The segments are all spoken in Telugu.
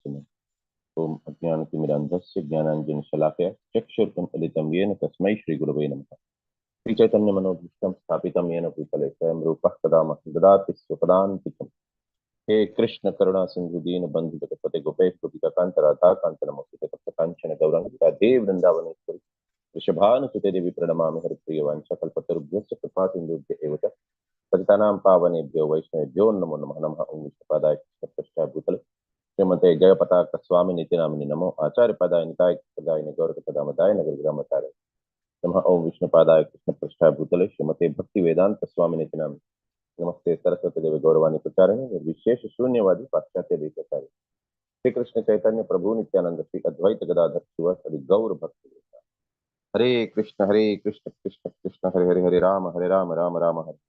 प्रकाशनम् ओम अज्ञानतिमिरान्धस्य ज्ञानाञ्जनशलाकया चक्षुरुन्मिलितं येन तस्मै श्रीगुरवे नमः। श्रीचैतन्यमनोभीष्टं स्थापितं येन भूतले स्वयं रूपः कदा मह्यं ददाति स्वपदान्तिकम्। हे कृष्ण करुणा सिंधु दीन बंधु जगत्पते गोपेश गोपिकान्त राधा कांत नमोस्तुते तप्तकांचन गौरांग राधे वृंदावनेश्वरी वृषभानुसुते देवी प्रणमामि हरिप्रिय वाञ्छाकल्पतरुभ्यश्च कृपासिन्धुभ्य एव च पतितानां पावनेभ्यो वैष्णवेभ्यो नमो नमः। नमः ओं विष्णुपादाय कृष्णपृष्ठाभूतले श्रीमते जयपताक स्वामिनीति नामिने नमो आचार्यपदाय निताय पदाय गौरकपदामदाय नगरग्रामचार्य नमः। ओं विष्णुपादाय कृष्णपृष्ठाभूतले श्रीमते भक्तिवेदांत स्वामिनीति नामिने नमस्ते सरस्वती देवी गौरवाणी प्रचारिणे निर्विशेष शून्यवादी पाश्चात्य देशचारी श्री कृष्ण चैतन्य प्रभु नित्यानंद श्री अद्वैत गदाधर शिवासादि गौर भक्त हरे कृष्ण कृष्ण कृष्ण हरे हरे हरे राम राम राम हरे।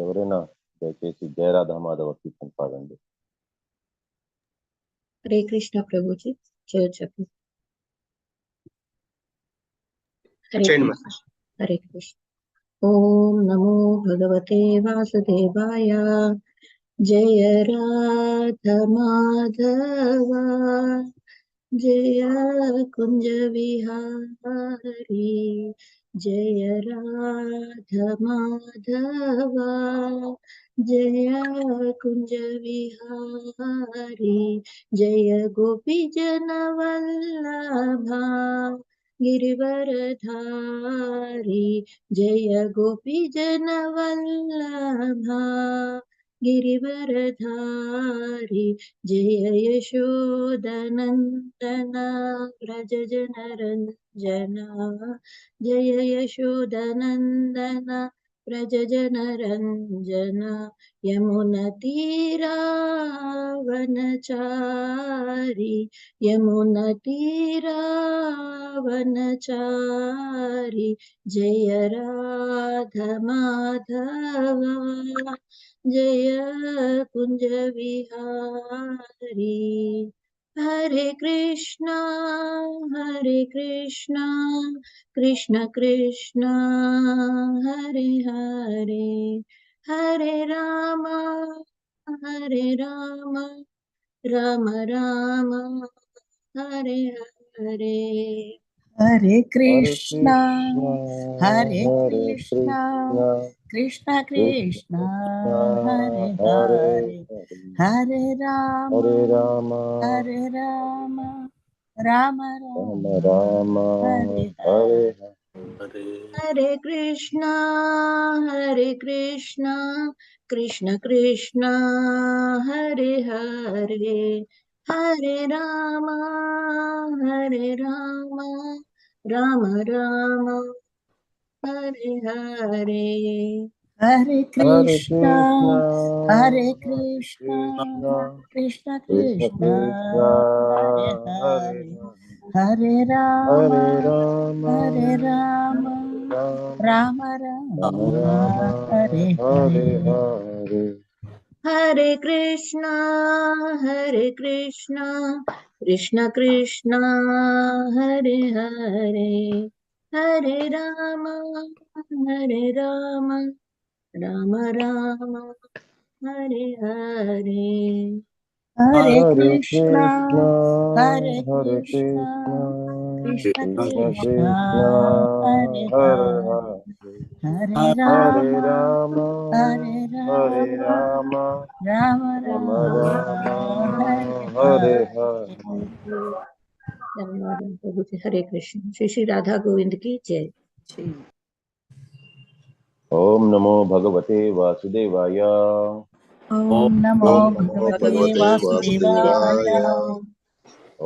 ఎవరైనా దయచేసి జయరాధా మాధవ కీర్తన పాడండి. हरे कृष्ण प्रभु जी जय जगत। हरे कृष्ण। ओम नमो भगवते वासुदेवाय जय राधा माधव जय कुंज विहारी जय राधा माधव जय कुंज विहारी जय गोपी जन वल्लभा गिरिवरधारी जय गोपी जन वल्लभा गिरिवरधारी जय यशोदनन्दन व्रज जनरञ्जना जय यशोदनन्दन व्रज जनरञ्जना यमुनतीरावनचारी यमुनतीरावनचारी जय राधा माधव जय कुंज विहारी। हरे कृष्णा कृष्ण कृष्ण हरे हरे हरे राम राम राम हरे हरे। हरे कृष्णा कृष्ण कृष्ण हरे हरे हरे राम राम राम हरे हरे। हरे कृष्णा कृष्ण कृष्ण हरे हरे हरे राम राम राम हरे हरे। हरे कृष्णा कृष्ण कृष्ण हरे हरे हरे राम राम राम हरे हरे। हरे कृष्णा कृष्ण कृष्ण हरे हरे हरे राम राम राम हरे हरे। हरे कृष्णा कृष्ण कृष्ण हरे हरे हरे राम राम राम हरे हरे। धन्यवाद प्रभु जी। हरे कृष्ण। श्री श्री राधा गोविंद की जय। ओम नमो भगवते वासुदेवाय ओम नमो भगवते वासुदेवाय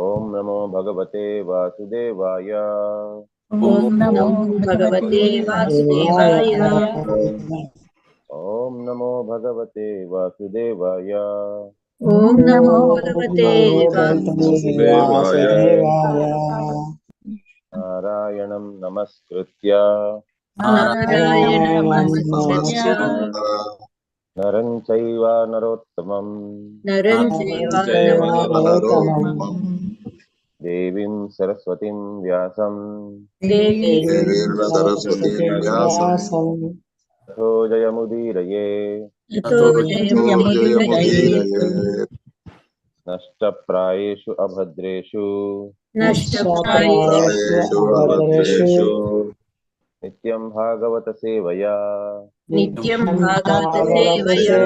ओम नमो भगवते वासुदेवाय ओम नमो भगवते वासुदेवाय ओम नमो भगवते वासुदेवाय ओम नमो भगवते वासुदेवाय। नारायणं नमस्कृत्य నారాయణం నమస్కృత్య నరం చైవ నరోత్తమం నరం చైవ నరోత్తమం దేవీం సరస్వతిం వ్యాసం దేవీం సరస్వతీం వ్యాసం తతో జయముదీరయే తతో జయముదీరయేత్ నష్టప్రాయేషు అభద్రేషు నష్టప్రాయేషు అభద్రేషు నిత్యం భాగవత సేవయా నిత్యం భాగవత సేవయా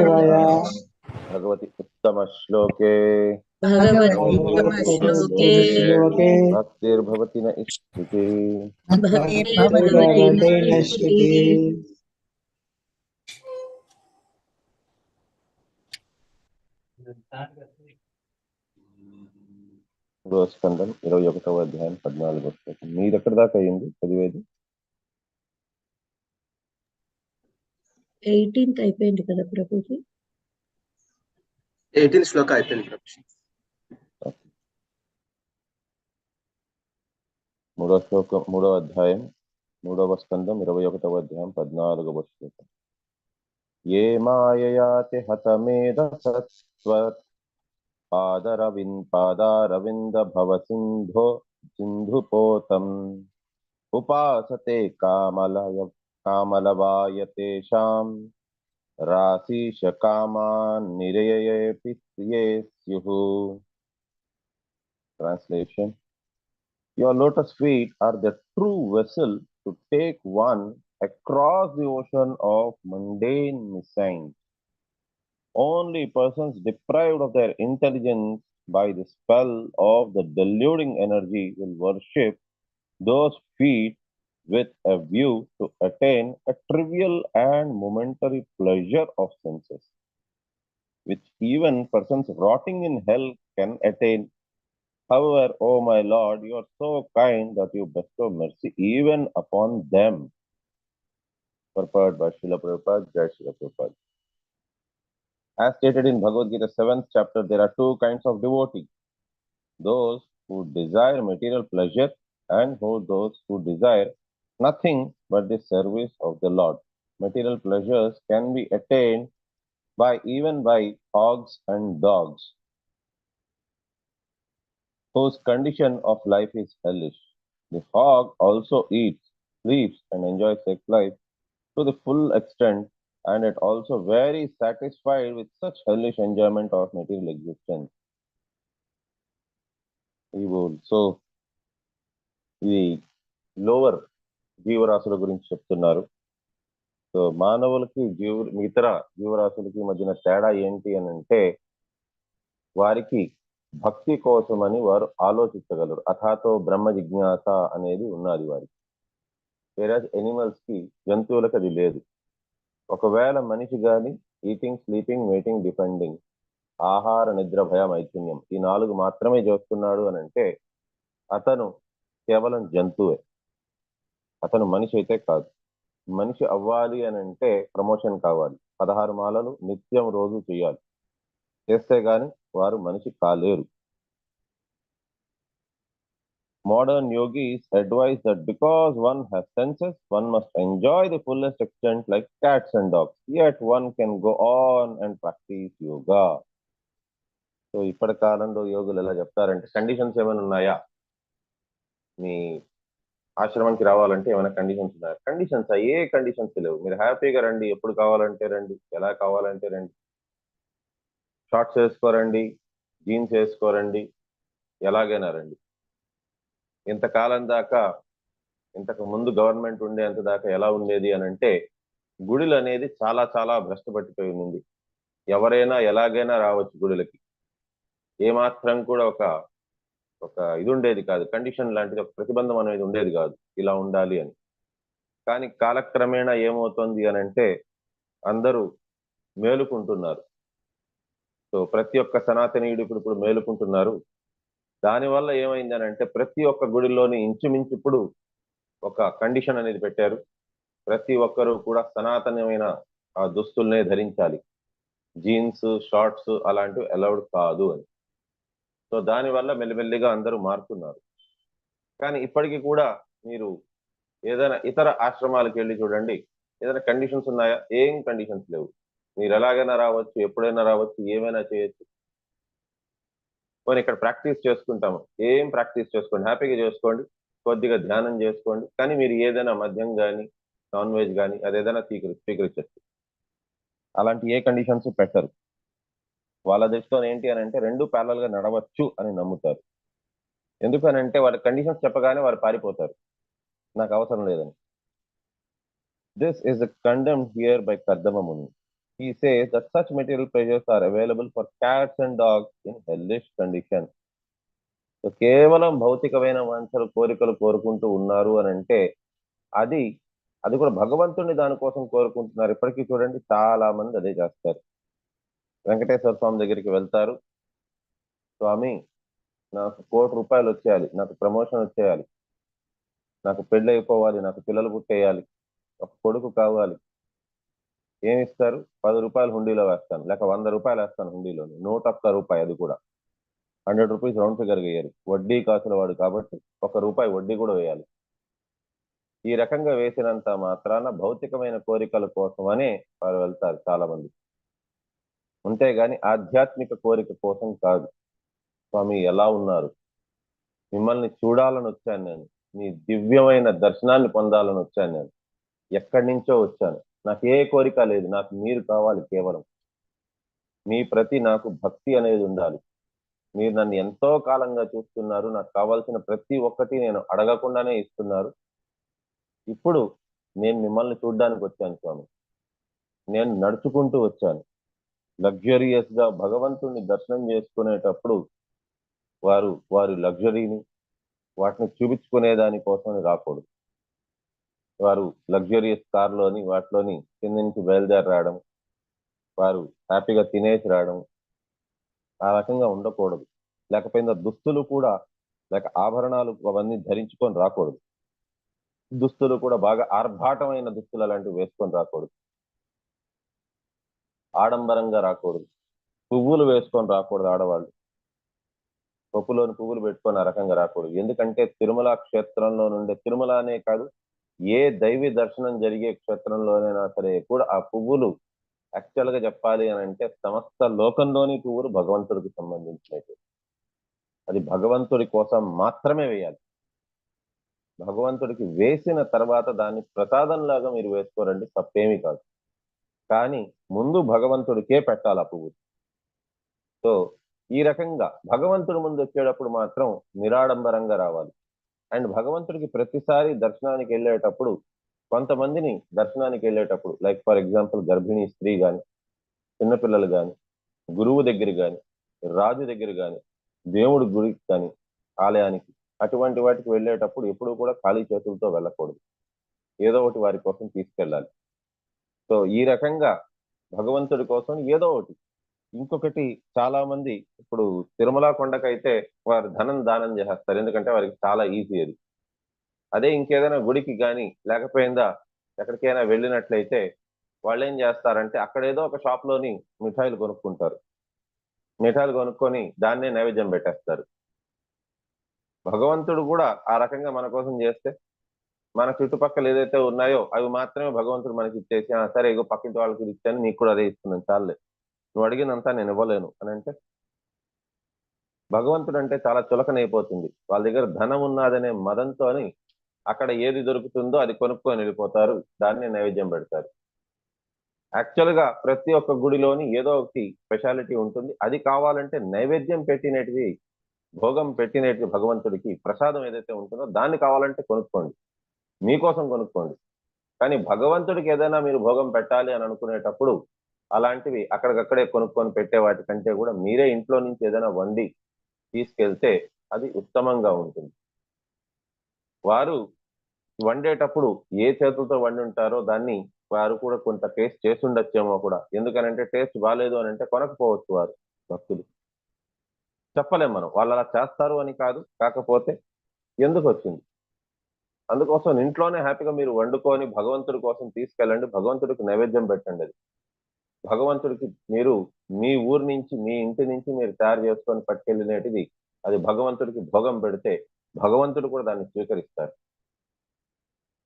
భగవతి ఉత్తమ శ్లోకే భగవతి ఉత్తమ శ్లోకే భక్తిర్భవతి న ఇష్టితి. భక్తిర్భవతి నశ్యతి. మూడవ స్కందం 21వ అధ్యాయం 14వ శ్లోకం. మీరు ఎక్కడి దాకా అయింది చదివేది? 18th అయిపోయింది కదా ప్రభుజీ. 18th శ్లోక అయిపోయింది ప్రభుజీ. మూడవ అధ్యాయం 3వ స్కందం 21వ అధ్యాయం 14వ శ్లోకం. ఏ మాయయాతి హతమేధ సత్వత్ పాదారవింద భవ సింధుపోతం ఉపాసతే కామలవాయతేషాం రాశీష come on నిరయేపి స్యుః. Translation: Your lotus feet are the true vessel to take one across the ocean of mundane misery. Only persons deprived of their intelligence by the spell of the deluding energy will worship those feet with a view to attain a trivial and momentary pleasure of senses, which even persons rotting in hell can attain. However, O my Lord, you are so kind that you bestow mercy even upon them. Purport by Srila Prabhupada, Jai Srila Prabhupada. As stated in Bhagavad Gita 7th chapter, there are two kinds of devotees: those who desire material pleasure and those who desire nothing but the service of the Lord. Material pleasures can be attained even by hogs and dogs, whose condition of life is hellish. The hog also eats, sleeps, and enjoys sex life to the full extent, and it also very satisfied with such hellish enjoyment of material existence. So, ఇది లోవర్ జీవరాశుల గురించి చెప్తున్నారు. సో మానవులకి ఇతర జీవరాశులకి మధ్యన తేడా ఏంటి అని అంటే, వారికి భక్తి కోసమని వారు ఆలోచించగలరు. అథాతో బ్రహ్మ జిజ్ఞాస అనేది ఉన్నది వారికి. వేరే ఎనిమల్స్ కి, జంతువులకు అది లేదు. ఒకవేళ మనిషి గాని ఈటింగ్, స్లీపింగ్, మీటింగ్, డిపెండింగ్, ఆహార, నిద్ర, భయ, మైథున్యం, ఈ 4 మాత్రమే చేస్తున్నాడు అని అంటే అతను కేవలం జంతువే. అతను మనిషి అయితే కాదు. మనిషి అవ్వాలి అని అంటే ప్రమోషన్ కావాలి. 16 మాలలు నిత్యం రోజు చేయాలి. చేస్తే గాని వారు మనిషి కాలేరు. Modern yogis advise that because one has senses, one must enjoy the fullest extent like cats and dogs. Yet one can go on and practice yoga. So ఇప్పటి కాలంలో యోగులు ఎలా చెప్తారంటే, కండిషన్స్ ఏమైనా ఉన్నాయా, మీ ఆశ్రమానికి రావాలంటే ఏమైనా కండిషన్స్ ఉన్నాయా? కండిషన్స్ ఏ కండిషన్స్ లేవు. మీరు హ్యాపీగా రండి, ఎప్పుడు కావాలంటే రండి, ఎలా కావాలంటే రండి. షార్ట్స్ వేసుకోరండి, జీన్స్ వేసుకోరండి, ఎలాగైనా రండి. ఇంతకాలం దాకా, ఇంతకు ముందు గవర్నమెంట్ ఉండేంత దాకా ఎలా ఉండేది అని అంటే, గుడులు అనేది చాలా చాలా భ్రష్టపట్టిపోయి ఉంది. ఎవరైనా ఎలాగైనా రావచ్చు గుడులకి. ఏమాత్రం కూడా ఒక ఇది ఉండేది కాదు, కండిషన్ లాంటిది, ఒక ప్రతిబంధం అనేది ఉండేది కాదు ఇలా ఉండాలి అని. కానీ కాలక్రమేణా ఏమవుతుంది అని అంటే, అందరూ మేలుకుంటున్నారు. సో ప్రతి ఒక్క సనాతనీయుడు ఇప్పుడు మేలుకుంటున్నారు. దానివల్ల ఏమైంది అని అంటే, ప్రతి ఒక్క గుడిలోని ఇంచుమించు ఇప్పుడు ఒక కండిషన్ అనేది పెట్టారు. ప్రతి ఒక్కరూ కూడా సనాతనమైన ఆ దుస్తుల్నే ధరించాలి, జీన్స్, షార్ట్స్ అలాంటివి అలౌడ్ కాదు అని. సో దానివల్ల మెల్లిమెల్లిగా అందరూ మారుతున్నారు. కానీ ఇప్పటికీ కూడా మీరు ఏదైనా ఇతర ఆశ్రమాలకు వెళ్ళి చూడండి, ఏదైనా కండిషన్స్ ఉన్నాయా? ఏం కండిషన్స్ లేవు. మీరు ఎలాగైనా రావచ్చు, ఎప్పుడైనా రావచ్చు, ఏమైనా చేయొచ్చు. పోనీ ఇక్కడ ప్రాక్టీస్ చేసుకుంటాము, ఏం ప్రాక్టీస్ చేసుకోండి, హ్యాపీగా చేసుకోండి, కొద్దిగా ధ్యానం చేసుకోండి. కానీ మీరు ఏదైనా మద్యం కానీ నాన్ వెజ్ కానీ అదేదైనా స్వీకరించచ్చు. అలాంటి ఏ కండిషన్స్ పెట్టరు. వాళ్ళ దృష్టిలో ఏంటి అని అంటే రెండు ప్యారలల్ గా నడవచ్చు అని నమ్ముతారు. ఎందుకనంటే వాళ్ళ కండిషన్స్ చెప్పగానే వారు పారిపోతారు, నాకు అవసరం లేదని. This is condemned here by Kardama Muni. He says that such material pleasures are available for cats and dogs in hellish condition. So కేవలం భౌతికమైన వాంఛలు కోరికలు కోరుకుంటూ ఉన్నారు అని అంటే అది కూడా భగవంతుడిని దానికోసం కోరుకుంటున్నారు. ఇప్పటికీ చూడండి చాలా మంది అదే చేస్తారు. వెంకటేశ్వర స్వామి దగ్గరికి వెళ్తారు, స్వామి నాకు 1 కోటి రూపాయలు వచ్చేయాలి, నాకు ప్రమోషన్ వచ్చేయాలి, నాకు పెళ్ళి అయిపోవాలి, నాకు పిల్లలు పుట్టేయాలి, ఒక కొడుకు కావాలి. ఏమిస్తారు? 10 రూపాయలు హుండీలో వేస్తాను, లేక 100 రూపాయలు వేస్తాను హుండీలోని, 101 రూపాయి, అది కూడా 100 రూపీస్ రౌండ్ ఫిగర్ వేయాలి. వడ్డీ కాసుల వాడు కాబట్టి 1 రూపాయి వడ్డీ కూడా వేయాలి. ఈ రకంగా వేసినంత మాత్రాన భౌతికమైన కోరికల కోసమనే వారు వెళ్తారు చాలా మంది, అంతేగాని ఆధ్యాత్మిక కోరిక కోసం కాదు. స్వామి ఎలా ఉన్నారు, మిమ్మల్ని చూడాలని వచ్చాను నేను, మీ దివ్యమైన దర్శనాన్ని పొందాలని వచ్చాను నేను, ఎక్కడి నుంచో వచ్చాను, నాకు ఏ కోరిక లేదు, నాకు మీరు కావాలి కేవలం. మీ ప్రతి నాకు భక్తి అనేది ఉండాలి. మీరు నన్ను ఎంతో కాలంగా చూస్తున్నారు, నాకు కావాల్సిన ప్రతి ఒక్కటి నేను అడగకుండానే ఇస్తున్నారు. ఇప్పుడు నేను మిమ్మల్ని చూడ్డానికి వచ్చాను స్వామి, నేను నడుచుకుంటూ వచ్చాను. లగ్జరియస్ గా భగవంతుణ్ణి దర్శనం చేసుకునేటప్పుడు వారి లగ్జరీని వాటిని చూపించుకునే దానికోసం రాకూడదు. వారు లగ్జరియస్ కార్లోని వాటిలోని కింద నుంచి బయలుదేరి రావడం, వారు హ్యాపీగా తినేసి రావడం, ఆ రకంగా ఉండకూడదు. లేకపోయినా దుస్తులు కూడా, లేక ఆభరణాలు అవన్నీ ధరించుకొని రాకూడదు. దుస్తులు కూడా బాగా ఆర్భాటమైన దుస్తులు అలాంటివి వేసుకొని రాకూడదు. ఆడంబరంగా రాకూడదు. పువ్వులు వేసుకొని రాకూడదు ఆడవాళ్ళు. పప్పులోని పువ్వులు పెట్టుకొని ఆ రకంగా రాకూడదు. ఎందుకంటే తిరుమల క్షేత్రంలో నుండే, తిరుమల అనే కాదు, ఏ దైవీ దర్శనం జరిగే క్షేత్రంలోనైనా సరే కూడా ఆ పువ్వులు యాక్చువల్ గా చెప్పాలి అని అంటే సమస్త లోకంలోని పువ్వులు భగవంతుడికి సంబంధించినవి. అది భగవంతుడి కోసం మాత్రమే వేయాలి. భగవంతుడికి వేసిన తర్వాత దాన్ని ప్రసాదంలాగా మీరు వేసుకోరండి, తప్పేమీ కాదు. కానీ ముందు భగవంతుడికే పెట్టాలి ఆ పువ్వు. సో ఈ రకంగా భగవంతుడి ముందు వచ్చేటప్పుడు మాత్రం నిరాడంబరంగా రావాలి. అండ్ భగవంతుడికి ప్రతిసారి దర్శనానికి వెళ్ళేటప్పుడు కొంతమందిని దర్శనానికి వెళ్ళేటప్పుడు, లైక్ ఫర్ ఎగ్జాంపుల్ గర్భిణీ స్త్రీ కానీ, చిన్నపిల్లలు కానీ, గురువు దగ్గర కానీ, రాజు దగ్గర కానీ, దేవుడి గుడికి కానీ, ఆలయానికి, అటువంటి వాటికి వెళ్ళేటప్పుడు ఎప్పుడూ కూడా ఖాళీ చేతులతో వెళ్ళకూడదు. ఏదో ఒకటి వారి కోసం తీసుకెళ్ళాలి. సో ఈ రకంగా భగవంతుడి కోసం ఏదో ఒకటి. ఇంకొకటి, చాలా మంది ఇప్పుడు తిరుమల కొండకైతే వారు ధనం దానం చేసేస్తారు, ఎందుకంటే వారికి చాలా ఈజీ అది. అదే ఇంకేదైనా గుడికి కానీ లేకపోయిందా ఎక్కడికైనా వెళ్ళినట్లయితే వాళ్ళు ఏం చేస్తారంటే అక్కడ ఏదో ఒక షాప్ లోని మిఠాయిలు కొనుక్కుంటారు. మిఠాయిలు కొనుక్కొని దాన్నే నైవేద్యం పెట్టేస్తారు. భగవంతుడు కూడా ఆ రకంగా మన కోసం చేస్తే మన చుట్టుపక్కల ఏదైతే ఉన్నాయో అవి మాత్రమే భగవంతుడు మనకి ఇచ్చేసి, సరే ఇగో పక్కింటి వాళ్ళకి ఇచ్చాను, నీకు కూడా అదే ఇస్తున్నాను, చాలే, నువ్వు అడిగినంతా నేను ఇవ్వలేను అని అంటే భగవంతుడు అంటే చాలా చులకనైపోతుంది. వాళ్ళ దగ్గర ధనం ఉన్నదనే మదంతో అని అక్కడ ఏది దొరుకుతుందో అది కొనుక్కొని వెళ్ళిపోతారు, దాన్ని నైవేద్యం పెడతారు. యాక్చువల్ గా ప్రతి ఒక్క గుడిలోని ఏదో ఒకటి స్పెషాలిటీ ఉంటుంది. అది కావాలంటే నైవేద్యం పెట్టినటివి, భోగం పెట్టినటివి, భగవంతుడికి ప్రసాదం ఏదైతే ఉంటుందో దాన్ని కావాలంటే కొనుక్కోండి, మీకోసం కొనుక్కోండి. కానీ భగవంతుడికి ఏదైనా మీరు భోగం పెట్టాలి అని అనుకునేటప్పుడు అలాంటివి అక్కడికక్కడే కొనుక్కొని పెట్టే వాటి కంటే కూడా మీరే ఇంట్లో నుంచి ఏదైనా వండి తీసుకెళ్తే అది ఉత్తమంగా ఉంటుంది. వారు వండేటప్పుడు ఏ చేతులతో వండి ఉంటారో దాన్ని వారు కూడా కొంత టేస్ట్ చేసి ఉండొచ్చేమో కూడా. ఎందుకనంటే టేస్ట్ బాగాలేదు అని అంటే కొనకపోవచ్చు వారు భక్తులు. చెప్పలేం మనం, వాళ్ళు అలా చేస్తారు అని కాదు, కాకపోతే ఎందుకు వచ్చింది. అందుకోసం ఇంట్లోనే హ్యాపీగా మీరు వండుకొని భగవంతుడి కోసం తీసుకెళ్ళండి, భగవంతుడికి నైవేద్యం పెట్టండి. అది భగవంతుడికి మీరు మీ ఊరు నుంచి, మీ ఇంటి నుంచి మీరు తయారు చేసుకొని పట్టుకెళ్ళినటిది అది భగవంతుడికి భోగం పెడితే భగవంతుడు కూడా దాన్ని స్వీకరిస్తారు.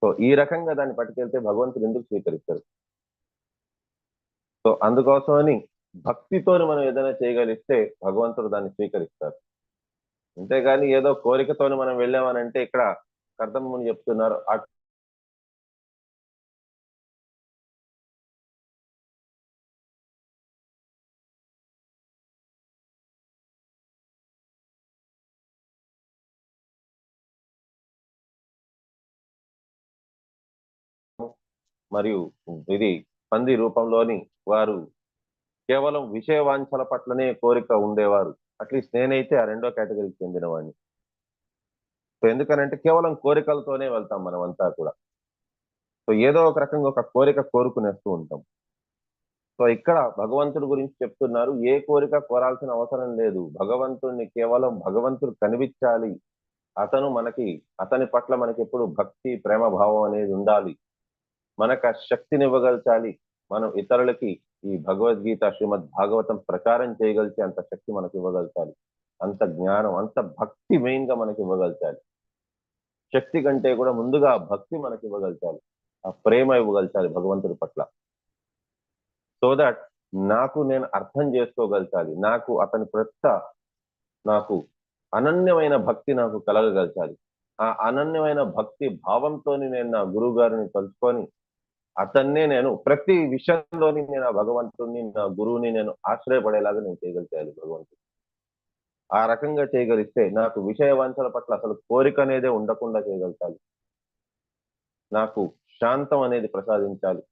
సో ఈ రకంగా దాన్ని పట్టుకెళ్తే భగవంతుడు ఎందుకు స్వీకరిస్తారు? సో అందుకోసమని భక్తితోని మనం ఏదైనా చేయగలిస్తే భగవంతుడు దాన్ని స్వీకరిస్తారు. అంతేగాని ఏదో కోరికతోని మనం వెళ్ళామనంటే ఇక్కడ కర్దముని చెప్తున్నారు మరియు ఇది పంది రూపంలోని వారు కేవలం విషయ వాంఛల పట్లనే కోరిక ఉండేవారు. అట్లీస్ట్ నేనైతే ఆ రెండో కేటగిరీకి చెందిన వాడిని. సో ఎందుకనంటే కేవలం కోరికలతోనే వెళ్తాం మనం అంతా కూడా. సో ఏదో ఒక రకంగా ఒక కోరిక కోరుకునేస్తూ ఉంటాం. సో ఇక్కడ భగవంతుడి గురించి చెప్తున్నారు, ఏ కోరిక కోరాల్సిన అవసరం లేదు. భగవంతుడిని కేవలం భగవంతుడు కనిపించాలి, అతని పట్ల మనకి ఎప్పుడు భక్తి ప్రేమ భావం అనేది ఉండాలి, మనకు ఆ శక్తిని ఇవ్వగలచాలి, మనం ఇతరులకి ఈ భగవద్గీత శ్రీమద్ భాగవతం ప్రచారం చేయగలిచే అంత శక్తి మనకి ఇవ్వగలచాలి, అంత జ్ఞానం అంత భక్తి మెయిన్ గా మనకి ఇవ్వగలచాలి. శక్తి కంటే కూడా ముందుగా భక్తి మనకి ఇవ్వగలచాలి, ఆ ప్రేమ ఇవ్వగలచాలి భగవంతుడి పట్ల. సో దట్ నాకు నేను అర్థం చేసుకోగలచాలి, నాకు అతని ప్రత్త నాకు అనన్యమైన భక్తి నాకు కలగగలచాలి. ఆ అనన్యమైన భక్తి భావంతోని నేను నా గురువు గారిని తలుచుకొని అతన్నే నేను ప్రతి విషయంలోని నేను ఆ భగవంతుడిని నా గురువుని నేను ఆశ్రయపడేలాగా నేను చేయగలిగాలి భగవంతుడు. ఆ రకంగా చేయగలిస్తే నాకు విషయ వాంఛల పట్ల అసలు కోరిక అనేదే ఉండకుండా చేయగలగాలి, నాకు శాంతం అనేది ప్రసాదించాలి,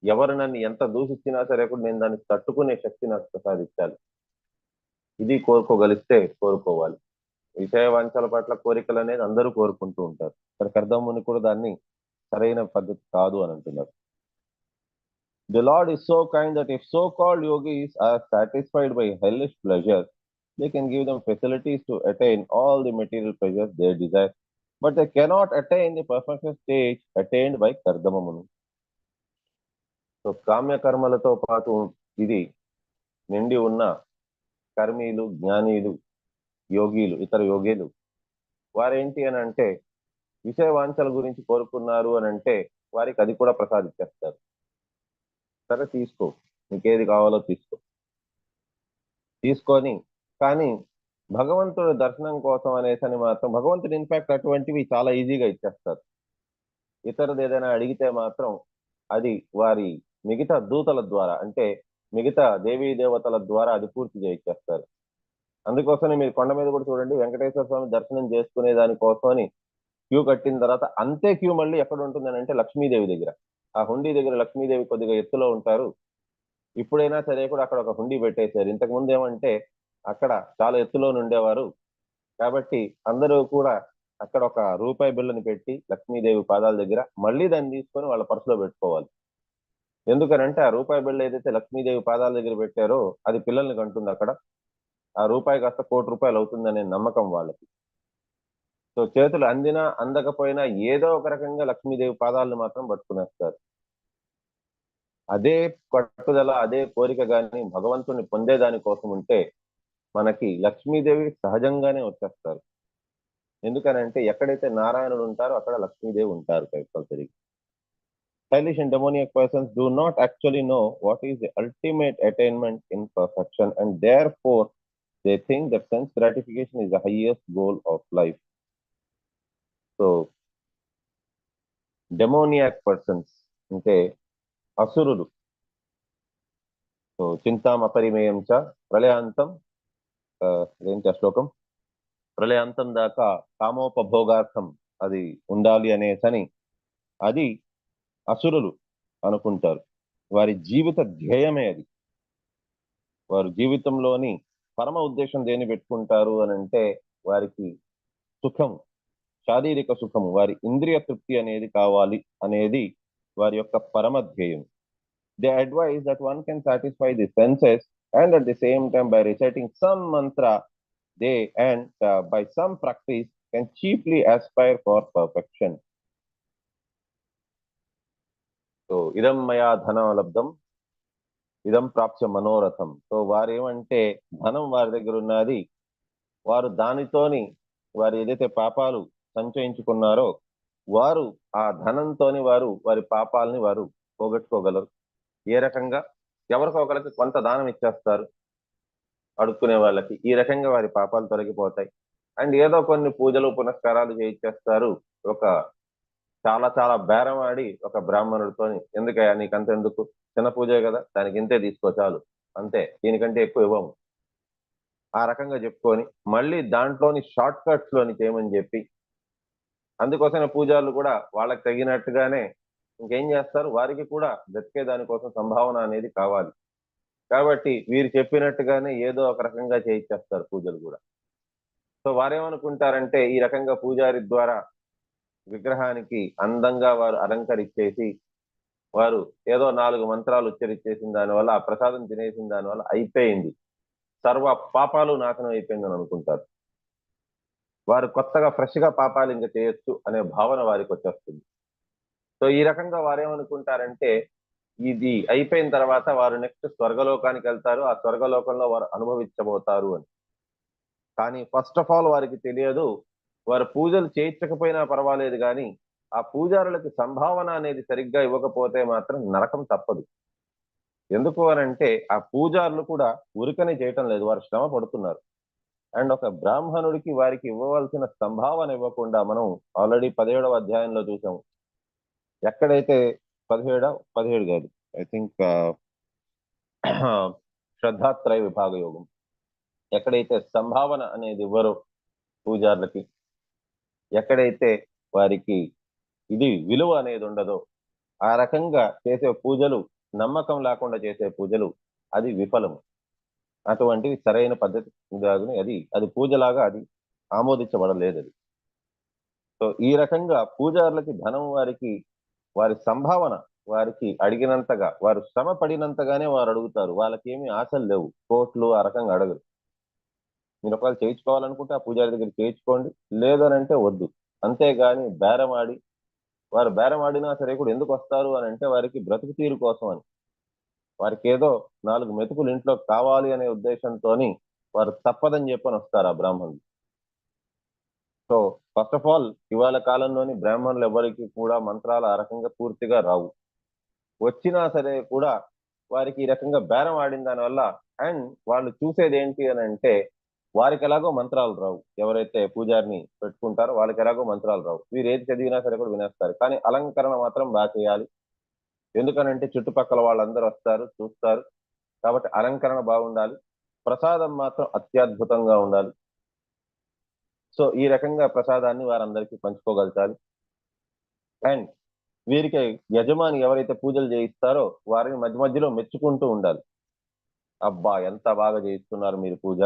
ఎవరు నన్ను ఎంత దూషించినా సరే కూడా నేను దాన్ని తట్టుకునే శక్తి నాకు ప్రసాదించాలి. ఇది కోరుకోగలిస్తే కోరుకోవాలి. విషయ వాంఛల పట్ల కోరికలు అనేది అందరూ కోరుకుంటూ ఉంటారు. ఇక్కడ కర్దముని కూడా దాన్ని సరైన పద్ధతి కాదు అని అంటున్నారు. The Lord is so kind that if so-called yogis are satisfied by hellish pleasures, they can give them facilities to attain all the material pleasures they desire, but they cannot attain the perfection stage attained by Kardamamuni. So కామ్య కర్మలతో పాటు ఇది నిండి ఉన్న కర్మీలు, జ్ఞానీలు, యోగీలు, ఇతర యోగీలు వారేంటి అని అంటే విషయ వాంఛల గురించి కోరుకున్నారు అని అంటే వారికి అది కూడా ప్రసాదించేస్తారు. సరే తీసుకో, నీకేది కావాలో తీసుకొని కానీ భగవంతుడి దర్శనం కోసం అనేసని మాత్రం భగవంతుడు ఇన్ఫాక్ట్ అటువంటివి చాలా ఈజీగా ఇచ్చేస్తారు. ఇతరులు ఏదైనా అడిగితే మాత్రం అది వారి మిగతా దూతల ద్వారా అంటే మిగతా దేవీ దేవతల ద్వారా అది పూర్తి చేయించేస్తారు. అందుకోసమే మీరు కొండ మీద కూడా చూడండి, వెంకటేశ్వర స్వామి దర్శనం చేసుకునే దానికోసమని క్యూ కట్టిన తర్వాత అంతే క్యూ మళ్ళీ ఎక్కడ ఉంటుందని అంటే లక్ష్మీదేవి దగ్గర. ఆ హుండీ దగ్గర లక్ష్మీదేవి కొద్దిగా ఎత్తులో ఉంటారు. ఇప్పుడైనా సరే కూడా అక్కడ ఒక హుండీ పెట్టేశారు. ఇంతకు ముందు ఏమంటే అక్కడ చాలా ఎత్తులో ఉండేవారు కాబట్టి అందరూ కూడా అక్కడ ఒక రూపాయి బిళ్ళని పెట్టి లక్ష్మీదేవి పాదాల దగ్గర మళ్ళీ దాన్ని తీసుకొని వాళ్ళ పర్సులో పెట్టుకోవాలి. ఎందుకనంటే ఆ రూపాయి బిళ్ళ ఏదైతే లక్ష్మీదేవి పాదాల దగ్గర పెట్టారో అది పిల్లల్ని కంటుంది. అక్కడ ఆ రూపాయి కాస్త 1 కోటి రూపాయలు అవుతుందనే నమ్మకం వాళ్ళకి. సో చేతులు అందినా అందకపోయినా ఏదో ఒక రకంగా లక్ష్మీదేవి పాదాలను మాత్రం పట్టుకునేస్తారు. అదే పట్టుదల, అదే కోరిక గాని భగవంతుని పొందేదాని కోసం ఉంటే మనకి లక్ష్మీదేవి సహజంగానే వచ్చేస్తారు. ఎందుకనంటే ఎక్కడైతే నారాయణుడు ఉంటారో అక్కడ లక్ష్మీదేవి ఉంటారు కంపల్సరీగా. Hellish and demoniac persons do not actually know what is the ultimate attainment in perfection, and therefore they think that sense gratification is the highest goal of life. So demoniac persons అంటే అసురులు. సో చింతాం అపరిమేయం చ ప్రళయాంతం, ఏంటి శ్లోకం, ప్రళయాంతం దాకా కామోపభోగార్థం అది ఉండాలి అనేసని అది అసురులు అనుకుంటారు. వారి జీవిత ధ్యేయమే అది. వారి జీవితంలోని పరమ ఉద్దేశం దేని పెట్టుకుంటారు అని అంటే వారికి సుఖం, శారీరక సుఖము, వారి ఇంద్రియ తృప్తి అనేది కావాలి అనేది వారి యొక్క పరమ ధ్యేయం. They advise that one can satisfy the senses and at the same time by reciting some mantra they and by some practice can chiefly aspire for perfection. So ఇదం మయా ధనం లబ్ధం ఇదం ప్రాప్య మనోరథం. సో వారేమంటే ధనం వారి దగ్గర ఉన్నది, వారు దానితోని వారు ఏదైతే పాపాలు సంచయించుకున్నారో వారు ఆ ధనంతోని వారి పాపాలని వారు పోగొట్టుకోగలరు. ఏ రకంగా? ఎవరికో ఒకరికి కొంత దానం ఇచ్చేస్తారు అడుక్కునే వాళ్ళకి. ఈ రకంగా వారి పాపాలు తొలగిపోతాయి. అండ్ ఏదో కొన్ని పూజలు పునస్కారాలు చేయించేస్తారు. ఒక చాలా చాలా బేరం ఆడి ఒక బ్రాహ్మణుడితోని, ఎందుకయ్యా నీకంత ఎందుకు, చిన్న పూజే కదా, దానికి ఇంతే తీసుకో చాలు, అంతే, దీనికంటే ఎక్కువ ఇవ్వము, ఆ రకంగా చెప్పుకొని మళ్ళీ దాంట్లోని షార్ట్ కట్స్ లోని చేయమని చెప్పి, అందుకోసమే పూజారులు కూడా వాళ్ళకి తగినట్టుగానే ఇంకేం చేస్తారు, వారికి కూడా బ్రతికే దానికోసం సంభావన అనేది కావాలి కాబట్టి వీరు చెప్పినట్టుగానే ఏదో ఒక రకంగా చేయించేస్తారు పూజలు కూడా. సో వారేమనుకుంటారంటే ఈ రకంగా పూజారి ద్వారా విగ్రహానికి అందంగా వారు అలంకరించేసి వారు ఏదో 4 మంత్రాలు ఉచ్చరించేసిన దానివల్ల, ఆ ప్రసాదం తినేసిన దానివల్ల అయిపోయింది, సర్వ పాపాలు నాశనం అయిపోయిందని అనుకుంటారు. వారు కొత్తగా ఫ్రెష్ గా పాపాలు ఇంకా చేయొచ్చు అనే భావన వారికి వచ్చేస్తుంది. సో ఈ రకంగా వారేమనుకుంటారంటే ఇది అయిపోయిన తర్వాత వారు నెక్స్ట్ స్వర్గలోకానికి వెళ్తారు, ఆ స్వర్గలోకంలో వారు అనుభవించబోతారు అని. కానీ ఫస్ట్ ఆఫ్ ఆల్ వారికి తెలియదు, వారు పూజలు చేయించకపోయినా పర్వాలేదు కానీ ఆ పూజారులకు సంభావన అనేది సరిగ్గా ఇవ్వకపోతే మాత్రం నరకం తప్పదు. ఎందుకు అనంటే ఆ పూజారులు కూడా ఉరికనే చేయటం లేదు, వారు శ్రమ పడుతున్నారు. అండ్ ఒక బ్రాహ్మణుడికి వారికి ఇవ్వవలసిన సంభావన ఇవ్వకుండా మనం ఆల్రెడీ 17వ అధ్యాయంలో చూసాము. ఎక్కడైతే 17 కాదు, ఐ థింక్ శ్రద్ధాత్రయ విభాగ యోగం, ఎక్కడైతే సంభావన అనేది ఇవ్వరో పూజారులకి, ఎక్కడైతే వారికి ఇది విలువ అనేది ఉండదో, ఆ రకంగా చేసే పూజలు, నమ్మకం లేకుండా చేసే పూజలు, అది విఫలము. అటువంటివి సరైన పద్ధతి కాదు, అది పూజలాగా అది ఆమోదించబడలేదు అది. సో ఈ రకంగా పూజారులకి ధనం వారికి, వారి సంభావన వారికి అడిగినంతగా, వారు శ్రమ పడినంతగానే వారు అడుగుతారు. వాళ్ళకి ఏమీ ఆశలు లేవు, కోట్లు ఆ రకంగా అడగరు. మీరు ఒకవేళ చేయించుకోవాలనుకుంటే ఆ పూజారి దగ్గర చేయించుకోండి, లేదనంటే వద్దు. అంతేగాని బేరమాడి, వారు బేరమాడినా సరే కూడా ఎందుకు వస్తారు అని అంటే వారికి బ్రతుకు తీరు కోసం అని, వారికి ఏదో 4 మెతుకులు ఇంట్లో కావాలి అనే ఉద్దేశంతో వారు తప్పదని చెప్పని వస్తారు ఆ బ్రాహ్మణులు. సో ఫస్ట్ ఆఫ్ ఆల్ ఇవాళ కాలంలోని బ్రాహ్మణులు ఎవరికి కూడా మంత్రాలు ఆ రకంగా పూర్తిగా రావు. వచ్చినా సరే కూడా వారికి ఈ రకంగా బేరం ఆడిన దానివల్ల, అండ్ వాళ్ళు చూసేది ఏంటి అని అంటే వారికి ఎలాగో మంత్రాలు రావు, ఎవరైతే పూజారిని పెట్టుకుంటారో వాళ్ళకి ఎలాగో మంత్రాలు రావు, వీరు ఏది చదివినా సరే కూడా వినేస్తారు. కానీ అలంకరణ మాత్రం బాగా చేయాలి, ఎందుకనంటే చుట్టుపక్కల వాళ్ళందరూ వస్తారు చూస్తారు కాబట్టి అలంకరణ బాగుండాలి, ప్రసాదం మాత్రం అత్యద్భుతంగా ఉండాలి. సో ఈ రకంగా ప్రసాదాన్ని వారందరికీ పంచుకోగలచాలి. అండ్ వీరికి యజమాని ఎవరైతే పూజలు చేయిస్తారో వారిని మధ్య మధ్యలో మెచ్చుకుంటూ ఉండాలి, అబ్బా ఎంత బాగా చేయిస్తున్నారు మీరు పూజ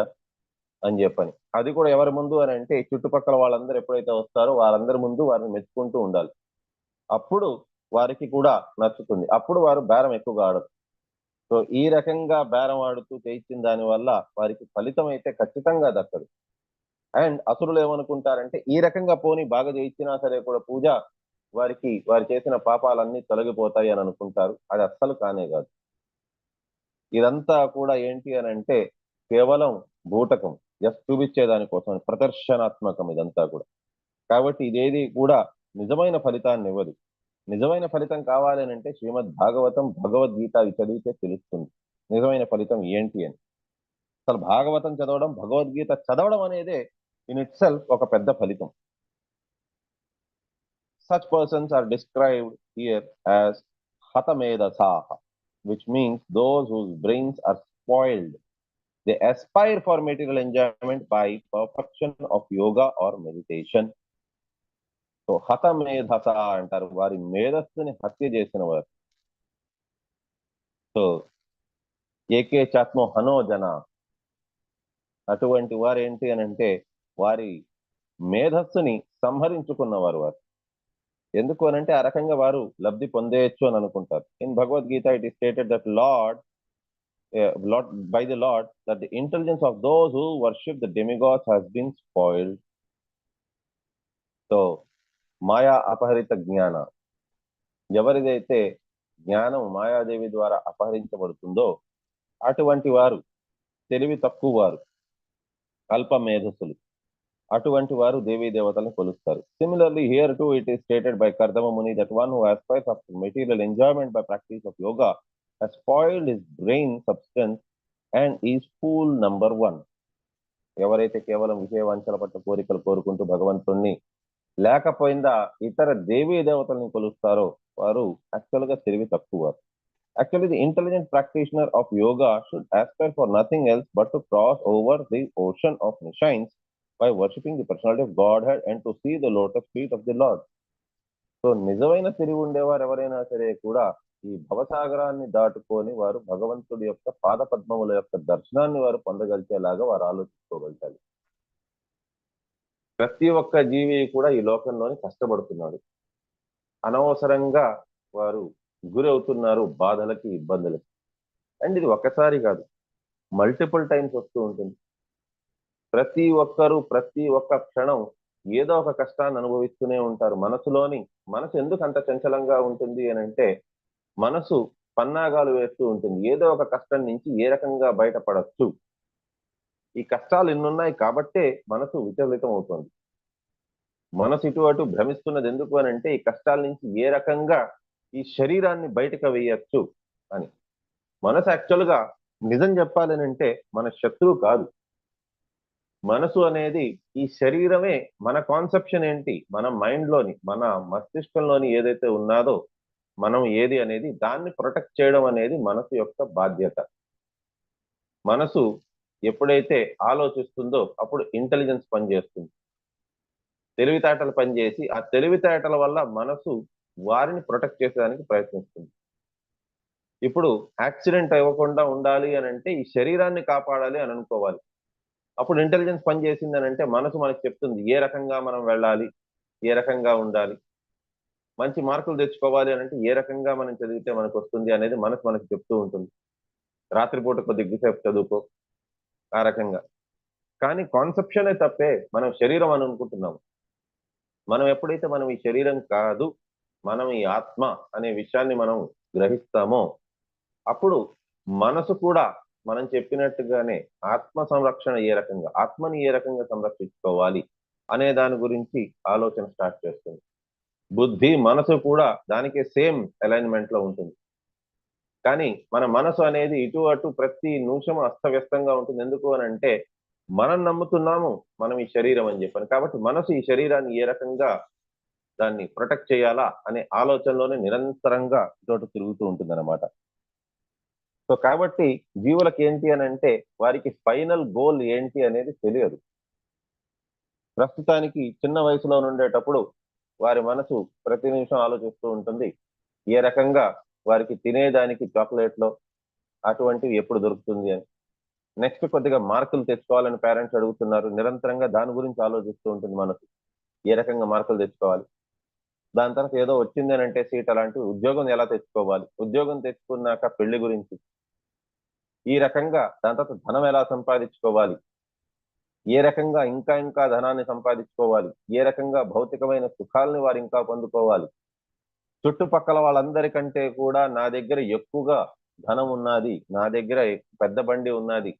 అని చెప్పని. అది కూడా ఎవరి ముందు అని అంటే చుట్టుపక్కల వాళ్ళందరూ ఎప్పుడైతే వస్తారో వారందరి ముందు వారిని మెచ్చుకుంటూ ఉండాలి. అప్పుడు వారికి కూడా నచ్చుతుంది, అప్పుడు వారు బేరం ఎక్కువగా ఆడరు. సో ఈ రకంగా బేరం ఆడుతూ చేయించిన దాని వల్ల వారికి ఫలితం అయితే ఖచ్చితంగా దక్కదు. అండ్ అసురులు ఏమనుకుంటారంటే ఈ రకంగా పోని బాగా చేయించినా సరే కూడా పూజ వారు చేసిన పాపాలన్నీ తొలగిపోతాయి అని అనుకుంటారు. అది అస్సలు కానే కాదు. ఇదంతా కూడా ఏంటి అని అంటే కేవలం బూటకం, జస్ట్ చూపించేదానికోసం, ప్రదర్శనాత్మకం ఇదంతా కూడా. కాబట్టి ఇదేది కూడా నిజమైన ఫలితాన్ని ఇవ్వదు. నిజమైన ఫలితం కావాలి అని అంటే శ్రీమద్ భాగవతం, భగవద్గీత అవి చదివితే తెలుస్తుంది నిజమైన ఫలితం ఏంటి అని. అసలు భాగవతం చదవడం, భగవద్గీత చదవడం అనేదే ఇన్ ఇట్ సెల్ఫ్ ఒక పెద్ద ఫలితం. Such persons are described here as hatamedasaha, which means those whose brains are spoiled. They aspire for material enjoyment by perfection of yoga or meditation. So హతమేధస అంటారు, వారి మేధస్సుని హత్య చేసిన వారు. సో ఏకే చాత్మో హనో జన, అటువంటి వారు ఏంటి అని అంటే వారి మేధస్సుని సంహరించుకున్నవారు వారు. ఎందుకు అనంటే ఆ రకంగా వారు లబ్ధి పొందేయచ్చు అని అనుకుంటారు. In Bhagavad Gita it is stated that by the Lord that the intelligence of those who worship the demigods has been spoiled. So మాయా అపహరిత జ్ఞాన, ఎవరిదైతే జ్ఞానం మాయాదేవి ద్వారా అపహరించబడుతుందో అటువంటి వారు తెలివి తక్కువ వారు, అల్ప మేధస్సులు. అటువంటి వారు దేవీ దేవతలను కొలుస్తారు. Similarly, here too it is stated by Kardama Muni that one who aspires after material enjoyment by practice of yoga has spoiled his brain substance and is fool number one. ఎవరైతే కేవలం విషయ వాంఛల పట్ల కోరికలు కోరుకుంటూ భగవంతుణ్ణి లేకపోయిందా ఇతర దేవీ దేవతల్ని కొలుస్తారో వారు యాక్చువల్గా తెలివి తక్కువ. Actually, the intelligent practitioner of yoga should aspire for nothing else but to cross over the ocean of nescience by worshipping the personality of Godhead and to see the lotus feet of the Lord. So నిజమైన తెలివి ఉండేవారు ఎవరైనా సరే కూడా ఈ భవసాగరాన్ని దాటుకొని వారు భగవంతుడి యొక్క పాద పద్మముల యొక్క దర్శనాన్ని వారు పొందగలిగేలాగా వారు ఆలోచించుకోగలుగుతారు. ప్రతి ఒక్క జీవి కూడా ఈ లోకంలోని కష్టపడుతున్నాడు. అనవసరంగా వారు గురి అవుతున్నారు బాధలకి, ఇబ్బందులకి. అండ్ ఇది ఒక్కసారి కాదు, మల్టిపుల్ టైమ్స్ వస్తూ ఉంటుంది. ప్రతి ఒక్కరూ ప్రతి ఒక్క క్షణం ఏదో ఒక కష్టాన్ని అనుభవిస్తూనే ఉంటారు. మనసు ఎందుకు అంత చంచలంగా ఉంటుంది అని అంటే మనసు పన్నాగాలు వేస్తూ ఉంటుంది. ఏదో ఒక కష్టం నుంచి ఏ రకంగా బయటపడచ్చు, ఈ కష్టాలు ఎన్నున్నాయి కాబట్టే మనసు విచలితం అవుతుంది. మనసు ఇటు అటు భ్రమిస్తున్నది ఎందుకు అని అంటే ఈ కష్టాల నుంచి ఏ రకంగా ఈ శరీరాన్ని బయటకు వేయచ్చు అని. మనసు యాక్చువల్గా నిజం చెప్పాలనంటే మన శత్రువు కాదు. మనసు అనేది ఈ శరీరమే మన కాన్సెప్షన్ ఏంటి, మన మైండ్లోని మన మస్తిష్కంలోని ఏదైతే ఉన్నదో మనం ఏది అనేది దాన్ని ప్రొటెక్ట్ చేయడం అనేది మనసు యొక్క బాధ్యత. మనసు ఎప్పుడైతే ఆలోచిస్తుందో అప్పుడు ఇంటెలిజెన్స్ పనిచేస్తుంది, తెలివితేటలు పనిచేసి ఆ తెలివితేటల వల్ల మనసు వారిని ప్రొటెక్ట్ చేసేదానికి ప్రయత్నిస్తుంది. ఇప్పుడు యాక్సిడెంట్ అవ్వకుండా ఉండాలి అని అంటే ఈ శరీరాన్ని కాపాడాలి అని అనుకోవాలి. అప్పుడు ఇంటెలిజెన్స్ పనిచేసింది అని అంటే మనసు మనకు చెప్తుంది ఏ రకంగా మనం వెళ్ళాలి, ఏ రకంగా ఉండాలి. మంచి మార్కులు తెచ్చుకోవాలి అని అంటే ఏ రకంగా మనం చదివితే మనకు వస్తుంది అనేది మనసు మనకు చెప్తూ ఉంటుంది. రాత్రిపూట కొద్దిసేపు చదువుకో, ఆ రకంగా. కానీ కాన్సెప్షనే తప్పే, మనం శరీరం అని అనుకుంటున్నాము. మనం ఎప్పుడైతే మనం ఈ శరీరం కాదు, మనం ఈ ఆత్మ అనే విషయాన్ని మనం గ్రహిస్తామో అప్పుడు మనసు కూడా మనం చెప్పినట్టుగానే ఆత్మ సంరక్షణ ఏ రకంగా, ఆత్మని ఏ రకంగా సంరక్షించుకోవాలి అనే దాని గురించి ఆలోచన స్టార్ట్ చేస్తుంది. బుద్ధి మనసు కూడా దానికి సేమ్ అలైన్మెంట్ లో ఉంటుంది. కానీ మన మనసు అనేది ఇటు అటు ప్రతి నిమిషం అస్తవ్యస్తంగా ఉంటుంది. ఎందుకు అని అంటే మనం నమ్ముతున్నాము మనం ఈ శరీరం అని చెప్పాను. కాబట్టి మనసు ఈ శరీరాన్ని ఏ రకంగా దాన్ని ప్రొటెక్ట్ చేయాలా అనే ఆలోచనలోనే నిరంతరంగా ఇటు తిరుగుతూ ఉంటుంది అనమాట. సో కాబట్టి జీవులకు ఏంటి అని అంటే వారికి ఫైనల్ గోల్ ఏంటి అనేది తెలియదు. ప్రస్తుతానికి చిన్న వయసులో ఉండేటప్పుడు వారి మనసు ప్రతి నిమిషం ఆలోచిస్తూ ఉంటుంది ఏ రకంగా వారికి తినేదానికి చాక్లెట్లో అటువంటివి ఎప్పుడు దొరుకుతుంది అని. నెక్స్ట్ కొద్దిగా మార్కులు తెచ్చుకోవాలని పేరెంట్స్ అడుగుతున్నారు, నిరంతరంగా దాని గురించి ఆలోచిస్తూ ఉంటుంది మనసు, ఏ రకంగా మార్కులు తెచ్చుకోవాలి. దాని తర్వాత ఏదో వచ్చింది అని అంటే సీట్, అలాంటి ఉద్యోగం ఎలా తెచ్చుకోవాలి, ఉద్యోగం తెచ్చుకున్నాక పెళ్లి గురించి, ఈ రకంగా దాని తర్వాత ధనం ఎలా సంపాదించుకోవాలి, ఏ రకంగా ఇంకా ధనాన్ని సంపాదించుకోవాలి, ఏ రకంగా భౌతికమైన సుఖాలని వారు ఇంకా పొందుకోవాలి. చుట్టుపక్కల వాళ్ళందరికంటే కూడా నా దగ్గర ఎక్కువగా ధనం ఉన్నది, నా దగ్గర పెద్ద బండి ఉన్నది,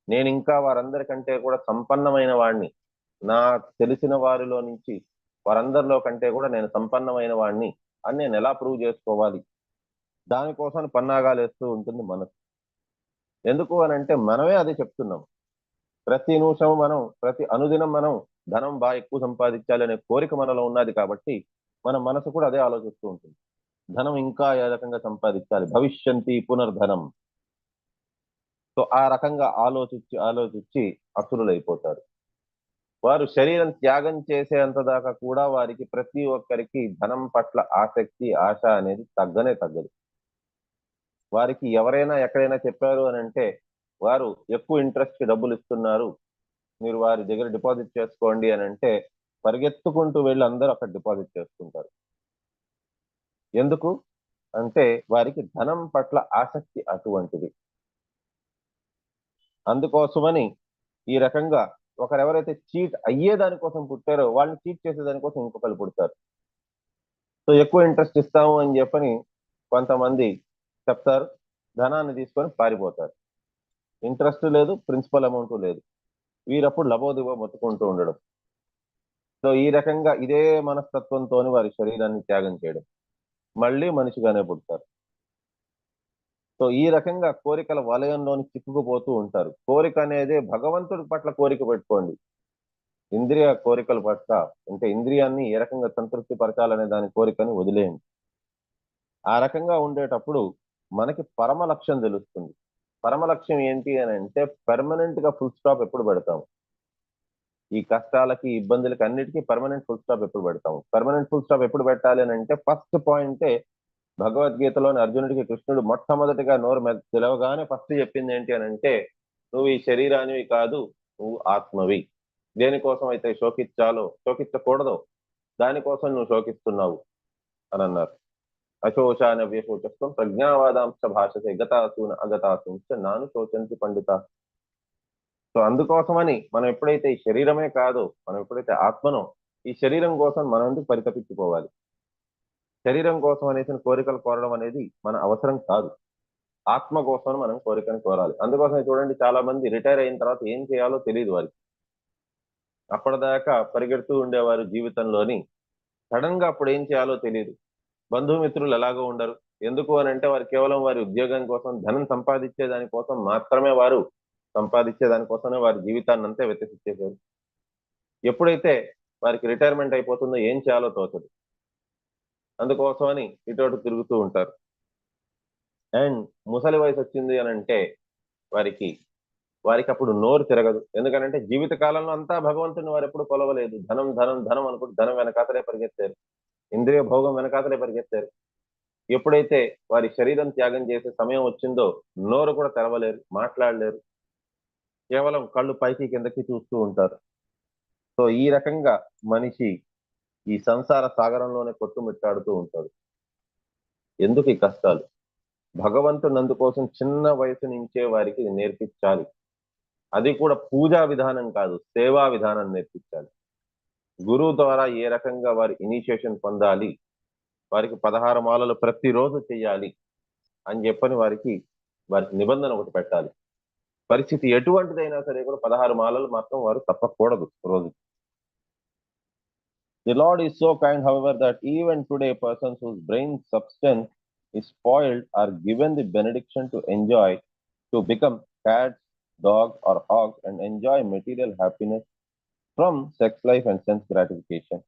నేను ఇంకా వారందరికంటే కూడా సంపన్నమైన వాడిని, నా తెలిసిన వారిలో నుంచి వారందరిలో కంటే కూడా నేను సంపన్నమైన వాడిని అని నేను ఎలా ప్రూవ్ చేసుకోవాలి, దానికోసం పన్నాగాలు వేస్తూ ఉంటుంది మనసు. ఎందుకు అని అంటే మనమే అది చెప్తున్నాం. ప్రతి నిమిషం మనం, ప్రతి అనుదినం మనం ధనం బాగా ఎక్కువ సంపాదించాలి అనే కోరిక మనలో ఉన్నది కాబట్టి మన మనసు కూడా అదే ఆలోచిస్తూ ఉంటుంది. ధనం ఇంకా ఏ రకంగా సంపాదించాలి, భవిష్యంతి పునర్ధనం. సో ఆ రకంగా ఆలోచించి అసురులైపోతారు. వారు శరీరం త్యాగం చేసేంత దాకా కూడా వారికి ప్రతి ఒక్కరికి ధనం పట్ల ఆసక్తి, ఆశ అనేది తగ్గదు. వారికి ఎవరైనా ఎక్కడైనా చెప్పారు అని అంటే వారు ఎక్కువ ఇంట్రెస్ట్ కి డబ్బులు ఇస్తున్నారు, మీరు వారి దగ్గర డిపాజిట్ చేసుకోండి అని అంటే పరిగెత్తుకుంటూ వెళ్ళి అందరూ అక్కడ డిపాజిట్ చేసుకుంటారు. ఎందుకు అంటే వారికి ధనం పట్ల ఆసక్తి అటువంటిది. అందుకోసమని ఈ రకంగా ఒకరెవరైతే చీట్ అయ్యేదానికోసం పుట్టారో వాళ్ళని చీట్ చేసేదానికోసం ఇంకొకరు పుడతారు. సో ఎక్కువ ఇంట్రెస్ట్ ఇస్తాము అని చెప్పని కొంతమంది చెప్తారు, ధనాన్ని తీసుకొని పారిపోతారు. ఇంట్రెస్ట్ లేదు, ప్రిన్సిపల్ అమౌంట్ లేదు. వీరప్పుడు లబోదిబో మొత్తుకుంటూ ఉండడం. సో ఈ రకంగా ఇదే మనస్తత్వంతో వారి శరీరాన్ని త్యాగం చేయడం, మళ్ళీ మనిషిగానే పుడతారు. సో ఈ రకంగా కోరికల వలయంలోని చిక్కుకుపోతూ ఉంటారు. కోరిక అనేది భగవంతుడి పట్ల కోరిక పెట్టుకోండి. ఇంద్రియ కోరికల పట్ల, అంటే ఇంద్రియాన్ని ఏ రకంగా సంతృప్తి పరచాలనే దాని కోరికని వదిలేయండి. ఆ రకంగా ఉండేటప్పుడు మనకి పరమ లక్ష్యం తెలుస్తుంది. పరమ లక్ష్యం ఏంటి అని అంటే పర్మనెంట్ గా ఫుల్ స్టాప్ ఎప్పుడు పెడతాం? ఈ కష్టాలకి, ఇబ్బందులకి అన్నిటికీ పర్మనెంట్ ఫుల్ స్టాప్ ఎప్పుడు పెడతాము? పర్మనెంట్ ఫుల్ స్టాప్ ఎప్పుడు పెట్టాలి అని అంటే ఫస్ట్ పాయింటే భగవద్గీతలోని అర్జునుడికి కృష్ణుడు మొట్టమొదటిగా నోరు తెలవగానే ఫస్ట్ చెప్పింది ఏంటి అని అంటే, నువ్వు ఈ శరీరానివి కాదు, నువ్వు ఆత్మవి. దేనికోసం అయితే శోకించకూడదో దానికోసం నువ్వు శోకిస్తున్నావు అని అన్నారు. అశోచానవ్యశోచత్వం ప్రజ్ఞావాదాంశ భాషసే గతాసూన అగతాసూంచ నాను శోచంతి పండిత. సో అందుకోసమని మనం ఎప్పుడైతే ఈ శరీరమే కాదో, మనం ఎప్పుడైతే ఆత్మనో, ఈ శరీరం కోసం మనం ఎందుకు పరితపించుకోవాలి? శరీరం కోసం అనేసి కోరికలు కోరడం అనేది మన అవసరం కాదు. ఆత్మ కోసం మనం కోరికను కోరాలి. అందుకోసమే చూడండి, చాలా మంది రిటైర్ అయిన తర్వాత ఏం చేయాలో తెలియదు వారికి. అప్పటిదాకా పరిగెడుతూ ఉండేవారు జీవితంలోని, సడన్ గా అప్పుడు ఏం చేయాలో తెలియదు. బంధుమిత్రులు ఎలాగో ఉండరు. ఎందుకు అని అంటే వారు కేవలం వారి ఉద్యోగం కోసం, ధనం సంపాదించే దానికోసం మాత్రమే వారు సంపాదించే దానికోసమే వారి జీవితాన్ని అంతా వెతికిచ్చేశారు. ఎప్పుడైతే వారికి రిటైర్మెంట్ అయిపోతుందో ఏం చేయాలో తోచదు. అందుకోసమని ఇటు తిరుగుతూ ఉంటారు. అండ్ ముసలి వయసు వచ్చింది అని అంటే వారికి అప్పుడు నోరు తిరగదు. ఎందుకనంటే జీవిత కాలంలో అంతా భగవంతుని వారు ఎప్పుడు కొలవలేదు. ధనం ధనం ధనం అనుకుంటూ ధనం వెనకాతలే పరిగెత్తారు, ఇంద్రియ భోగం వెనకాతలే పరిగెత్తారు. ఎప్పుడైతే వారి శరీరం త్యాగం చేసే సమయం వచ్చిందో నోరు కూడా తెరవలేరు, మాట్లాడలేరు. కేవలం కళ్ళు పైకి కిందకి చూస్తూ ఉంటారు. సో ఈ రకంగా మనిషి ఈ సంసార సాగరంలోనే కొట్టుమిట్టాడుతూ ఉంటాడు. ఎందుకు ఈ కష్టాలు? భగవంతుడు అందుకోసం చిన్న వయసు నుంచే వారికి నేర్పించాలి. అది కూడా పూజా విధానం కాదు, సేవా విధానం నేర్పించాలి. గురువు ద్వారా ఏ రకంగా వారి ఇనిషియేషన్ పొందాలి, వారికి 16 మాలలు ప్రతిరోజు చేయాలి అని చెప్పని వారికి నిబంధన ఒకటి పెట్టాలి. పరిస్థితి ఎటువంటిదైనా సరే కూడా 16 మాలలు మాత్రం వారు తప్పకూడదు రోజు. The Lord is so kind, however, that even today persons whose brain substance is spoiled are given the benediction to become cats, dogs or hogs and enjoy material happiness from sex life and sense gratification.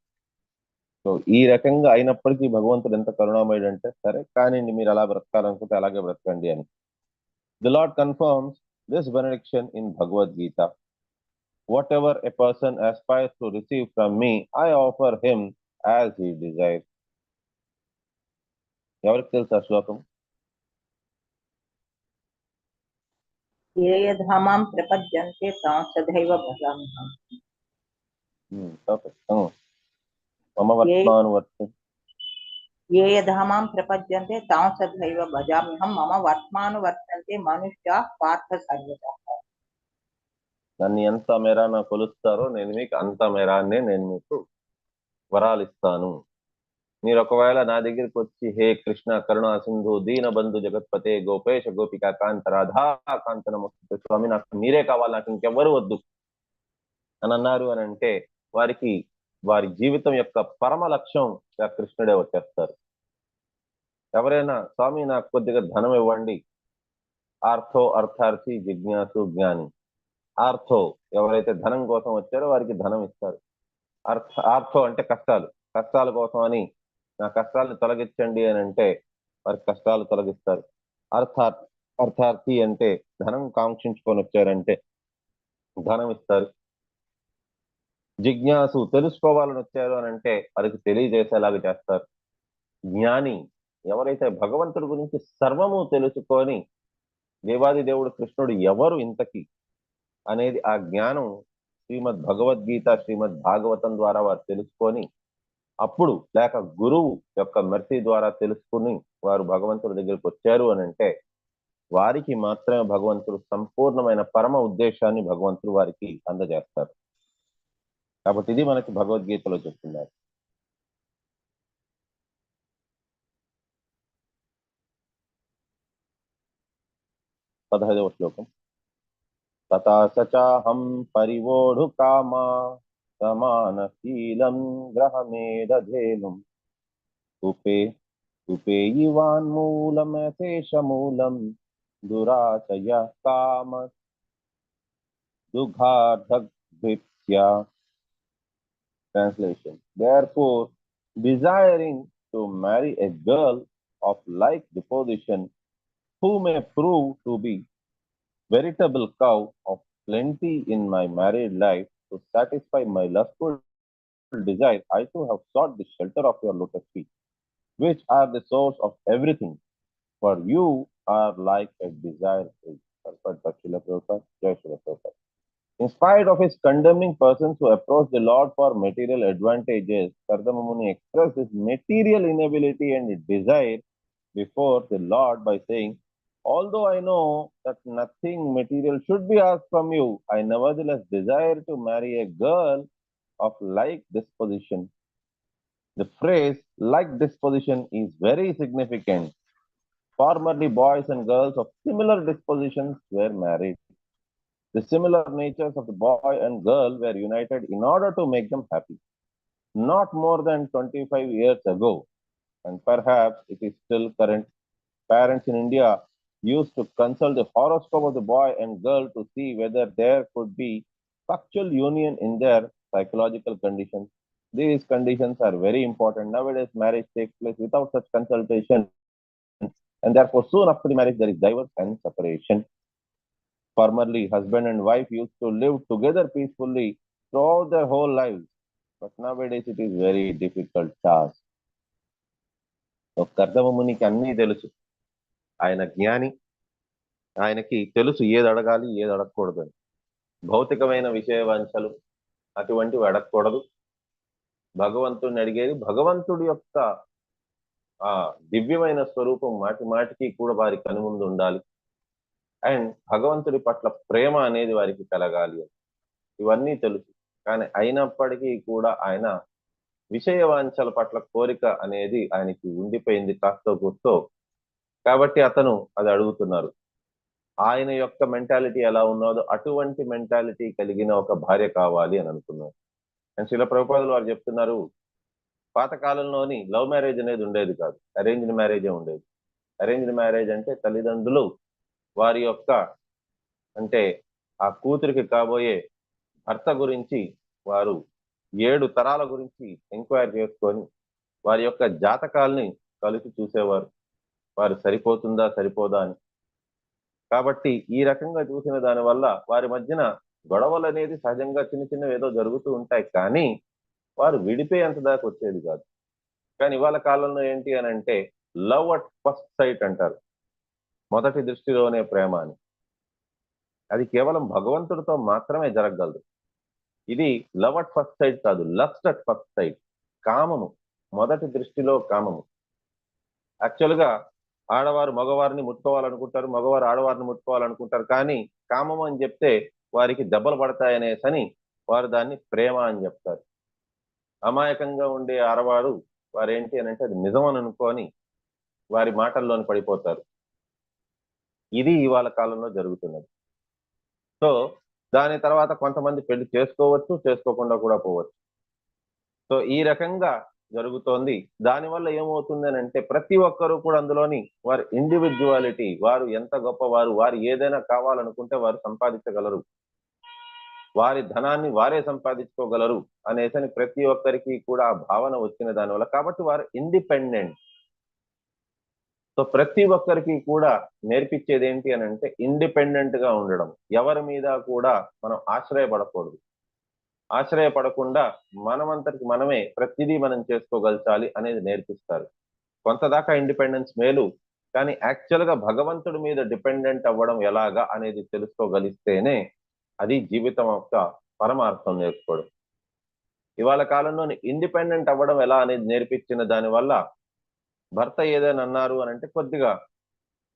So ఈ రకంగా అయినప్పటికీ భగవంతుడు ఎంత కరుణామయుడు అంటే, సరే కానివ్వండి, మీరు అలా బ్రతకాలనుకుంటే అలాగే బ్రతకండి అని. The Lord confirms this benediction in Bhagavad Gita. Whatever a person aspires to receive from me, I offer him as he desires. ఎవరికి తెలుసు ఆ శ్లోకం? ఏ యధామాం ప్రపద్యంతే తాం సదైవ భజామ్యహం. మమ వర్త్మానువర్తి ఏ యధామాం ప్రపద్యంతే తాం సదైవ భజామ్యహం మమ వర్త్మానువర్తంతే మనుష్యా పార్థ సర్వదా. నన్ను ఎంత మేరాన కొలుస్తారో నేను మీకు అంత మేరాన్నే నేను మీకు వరాలు ఇస్తాను. మీరు ఒకవేళ నా దగ్గరికి వచ్చి హే కృష్ణ కరుణా సింధు దీన బంధు జగత్పతే గోపేశ గోపికా కాంత రాధా కాంత నమస్తే స్వామి, నాకు మీరే కావాలి, నాకు ఇంకెవ్వరు వద్దు అని అన్నారు అని అంటే వారికి వారి జీవితం యొక్క పరమ లక్ష్యం కృష్ణుడే వచ్చేస్తారు. ఎవరైనా స్వామి నాకు కొద్దిగా ధనం ఇవ్వండి, ఆర్థో అర్థార్థి జిజ్ఞాసు జ్ఞాని. ఆర్థో ఎవరైతే ధనం కోసం వచ్చారో వారికి ధనం ఇస్తారు. ఆర్థో అంటే కష్టాల కోసం అని నా కష్టాలను తొలగించండి అని అంటే వారికి కష్టాలు తొలగిస్తారు. అర్థార్థి అంటే ధనం కాంక్షించుకొని వచ్చారంటే ధనం ఇస్తారు. జిజ్ఞాసు తెలుసుకోవాలని వచ్చారు అని అంటే వారికి తెలియజేసేలాగా చేస్తారు. జ్ఞాని ఎవరైతే భగవంతుడి గురించి సర్వము తెలుసుకొని దేవాది దేవుడు కృష్ణుడు ఎవరు ఇంతకి అనేది ఆ జ్ఞానం శ్రీమద్ భగవద్గీత శ్రీమద్ భాగవతం ద్వారా వారు తెలుసుకొని, అప్పుడు లేక గురువు యొక్క మెర్సీ ద్వారా తెలుసుకుని వారు భగవంతుడి దగ్గరికి వచ్చారు అని అంటే వారికి మాత్రమే భగవంతుడు సంపూర్ణమైన పరమ ఉద్దేశాన్ని భగవంతుడు వారికి అందజేస్తారు. కాబట్టి ఇది మనకి భగవద్గీతలో చెప్తున్నారు. పదహైదవ శ్లోకం. తథా సచాహం పరివోఢు comma సమానశీలం గ్రహమేదధేనుం ఉపేయివాన్మూలమశేషమూలం దురాశయ comma దుఘార్ధగ్భిప్స్య. Translation. Therefore, desiring to marry a girl of like disposition, who may prove to be veritable cow of plenty in my married life, to satisfy my lustful desire, I too have sought the shelter of your lotus feet, which are the source of everything. For you are like a desire tree. Purport by Srila Prabhupada. Jai Srila Prabhupada. In spite of his condemning persons who approach the Lord for material advantages, Kardama Muni expressed his material inability and desire before the Lord by saying, although I know that nothing material should be asked from you, I nevertheless desire to marry a girl of like disposition. The phrase like disposition is very significant. Formerly, boys and girls of similar dispositions were married. The similar natures of the boy and girl were united in order to make them happy. Not more than 25 years ago, and perhaps it is still current, parents in India used to consult the horoscope of the boy and girl to see whether there could be factual union in their psychological conditions. These conditions are very important. Nowadays, marriage takes place without such consultation, and therefore soon after the marriage there is divorce and separation. Formerly, husband and wife used to live together peacefully throughout their whole lives, but nowadays it is very difficult task. Kardama మునికి అన్నీ తెలుసు, ఆయన జ్ఞాని, ఆయనకి తెలుసు ఏది అడగాలి ఏది అడగకూడదు అని. భౌతికమైన విషయ వాంఛలు అటువంటివి అడగకూడదు. భగవంతుడిని అడిగేది భగవంతుడి యొక్క ఆ దివ్యమైన స్వరూపం మాటి మాటికి కూడా వారి కనుముందు ఉండాలి. అండ్ భగవంతుడి పట్ల ప్రేమ అనేది వారికి కలగాలి. ఇవన్నీ తెలుసు. కానీ అయినప్పటికీ కూడా ఆయన విషయ వాంఛల పట్ల కోరిక అనేది ఆయనకి ఉండిపోయింది కాస్తో కూర్చో. కాబట్టి అతను అది అడుగుతున్నారు. ఆయన యొక్క మెంటాలిటీ ఎలా ఉన్నదో అటువంటి మెంటాలిటీ కలిగిన ఒక భార్య కావాలి అని అనుకున్నారు. అండ్ శ్రీల ప్రభుపాదులు వారు చెప్తున్నారు, పాతకాలంలోని లవ్ మ్యారేజ్ అనేది ఉండేది కాదు, అరేంజ్డ్ మ్యారేజే ఉండేది. అరేంజ్డ్ మ్యారేజ్ అంటే తల్లిదండ్రులు వారి యొక్క అంటే ఆ కూతురికి కాబోయే భర్త గురించి వారు 7 తరాల గురించి ఎంక్వైరీ చేసుకొని వారి యొక్క జాతకాల్ని కలిసి చూసేవారు, వారు సరిపోతుందా సరిపోదా అని. కాబట్టి ఈ రకంగా చూసిన దానివల్ల వారి మధ్యన గొడవలు అనేది సహజంగా చిన్న చిన్నవి ఏదో జరుగుతూ ఉంటాయి, కానీ వారు విడిపోయేంత దాకా వచ్చేది కాదు. కానీ ఇవాళ కాలంలో ఏంటి అని అంటే లవ్ అట్ ఫస్ట్ సైట్ అంటారు, మొదటి దృష్టిలోనే ప్రేమ అని. అది కేవలం భగవంతుడితో మాత్రమే జరగగలదు. ఇది లవ్ అట్ ఫస్ట్ సైట్ కాదు, లస్ట్ అట్ ఫస్ట్ సైట్. కామము, మొదటి దృష్టిలో కామము. యాక్చువల్గా ఆడవారు మగవారిని ముట్టుకోవాలనుకుంటారు, మగవారు ఆడవారిని ముట్టుకోవాలనుకుంటారు, కానీ కామము అని చెప్తే వారికి దెబ్బలు పడతాయనేసని వారు దాన్ని ప్రేమ అని చెప్తారు. అమాయకంగా ఉండే ఆడవారు వారేంటి అని అంటే అది నిజమని అనుకొని వారి మాటల్లోని పడిపోతారు. ఇది ఇవాళ కాలంలో జరుగుతున్నది. సో దాని తర్వాత కొంతమంది పెళ్లి చేసుకోవచ్చు, చేసుకోకుండా కూడా పోవచ్చు. సో ఈ రకంగా జరుగుతోంది. దానివల్ల ఏమవుతుంది అని అంటే ప్రతి ఒక్కరూ కూడా అందులోని వారి ఇండివిజువాలిటీ, వారు ఎంత గొప్పవారు, వారు ఏదైనా కావాలనుకుంటే వారు సంపాదించగలరు, వారి ధనాన్ని వారే సంపాదించుకోగలరు అనేసని ప్రతి ఒక్కరికి కూడా ఆ భావన వచ్చిన దానివల్ల. కాబట్టి వారు ఇండిపెండెంట్. సో ప్రతి ఒక్కరికి కూడా నేర్పించేది ఏంటి అని అంటే ఇండిపెండెంట్ గా ఉండడం. ఎవరి మీద కూడా మనం ఆశ్రయపడకూడదు. ఆశ్రయపడకుండా మనమంతటికి మనమే ప్రతిదీ మనం చేసుకోగలచాలి అనేది నేర్పిస్తారు. కొంతదాకా ఇండిపెండెన్స్ మేలు, కానీ యాక్చువల్గా భగవంతుడి మీద డిపెండెంట్ అవ్వడం ఎలాగా అనేది తెలుసుకోగలిస్తేనే అది జీవితం యొక్క పరమార్థం నేర్చుకోవడం. ఇవాళ కాలంలో ఇండిపెండెంట్ అవ్వడం ఎలా అనేది నేర్పించిన దానివల్ల భర్త ఏదైనా అన్నారు అని అంటే కొద్దిగా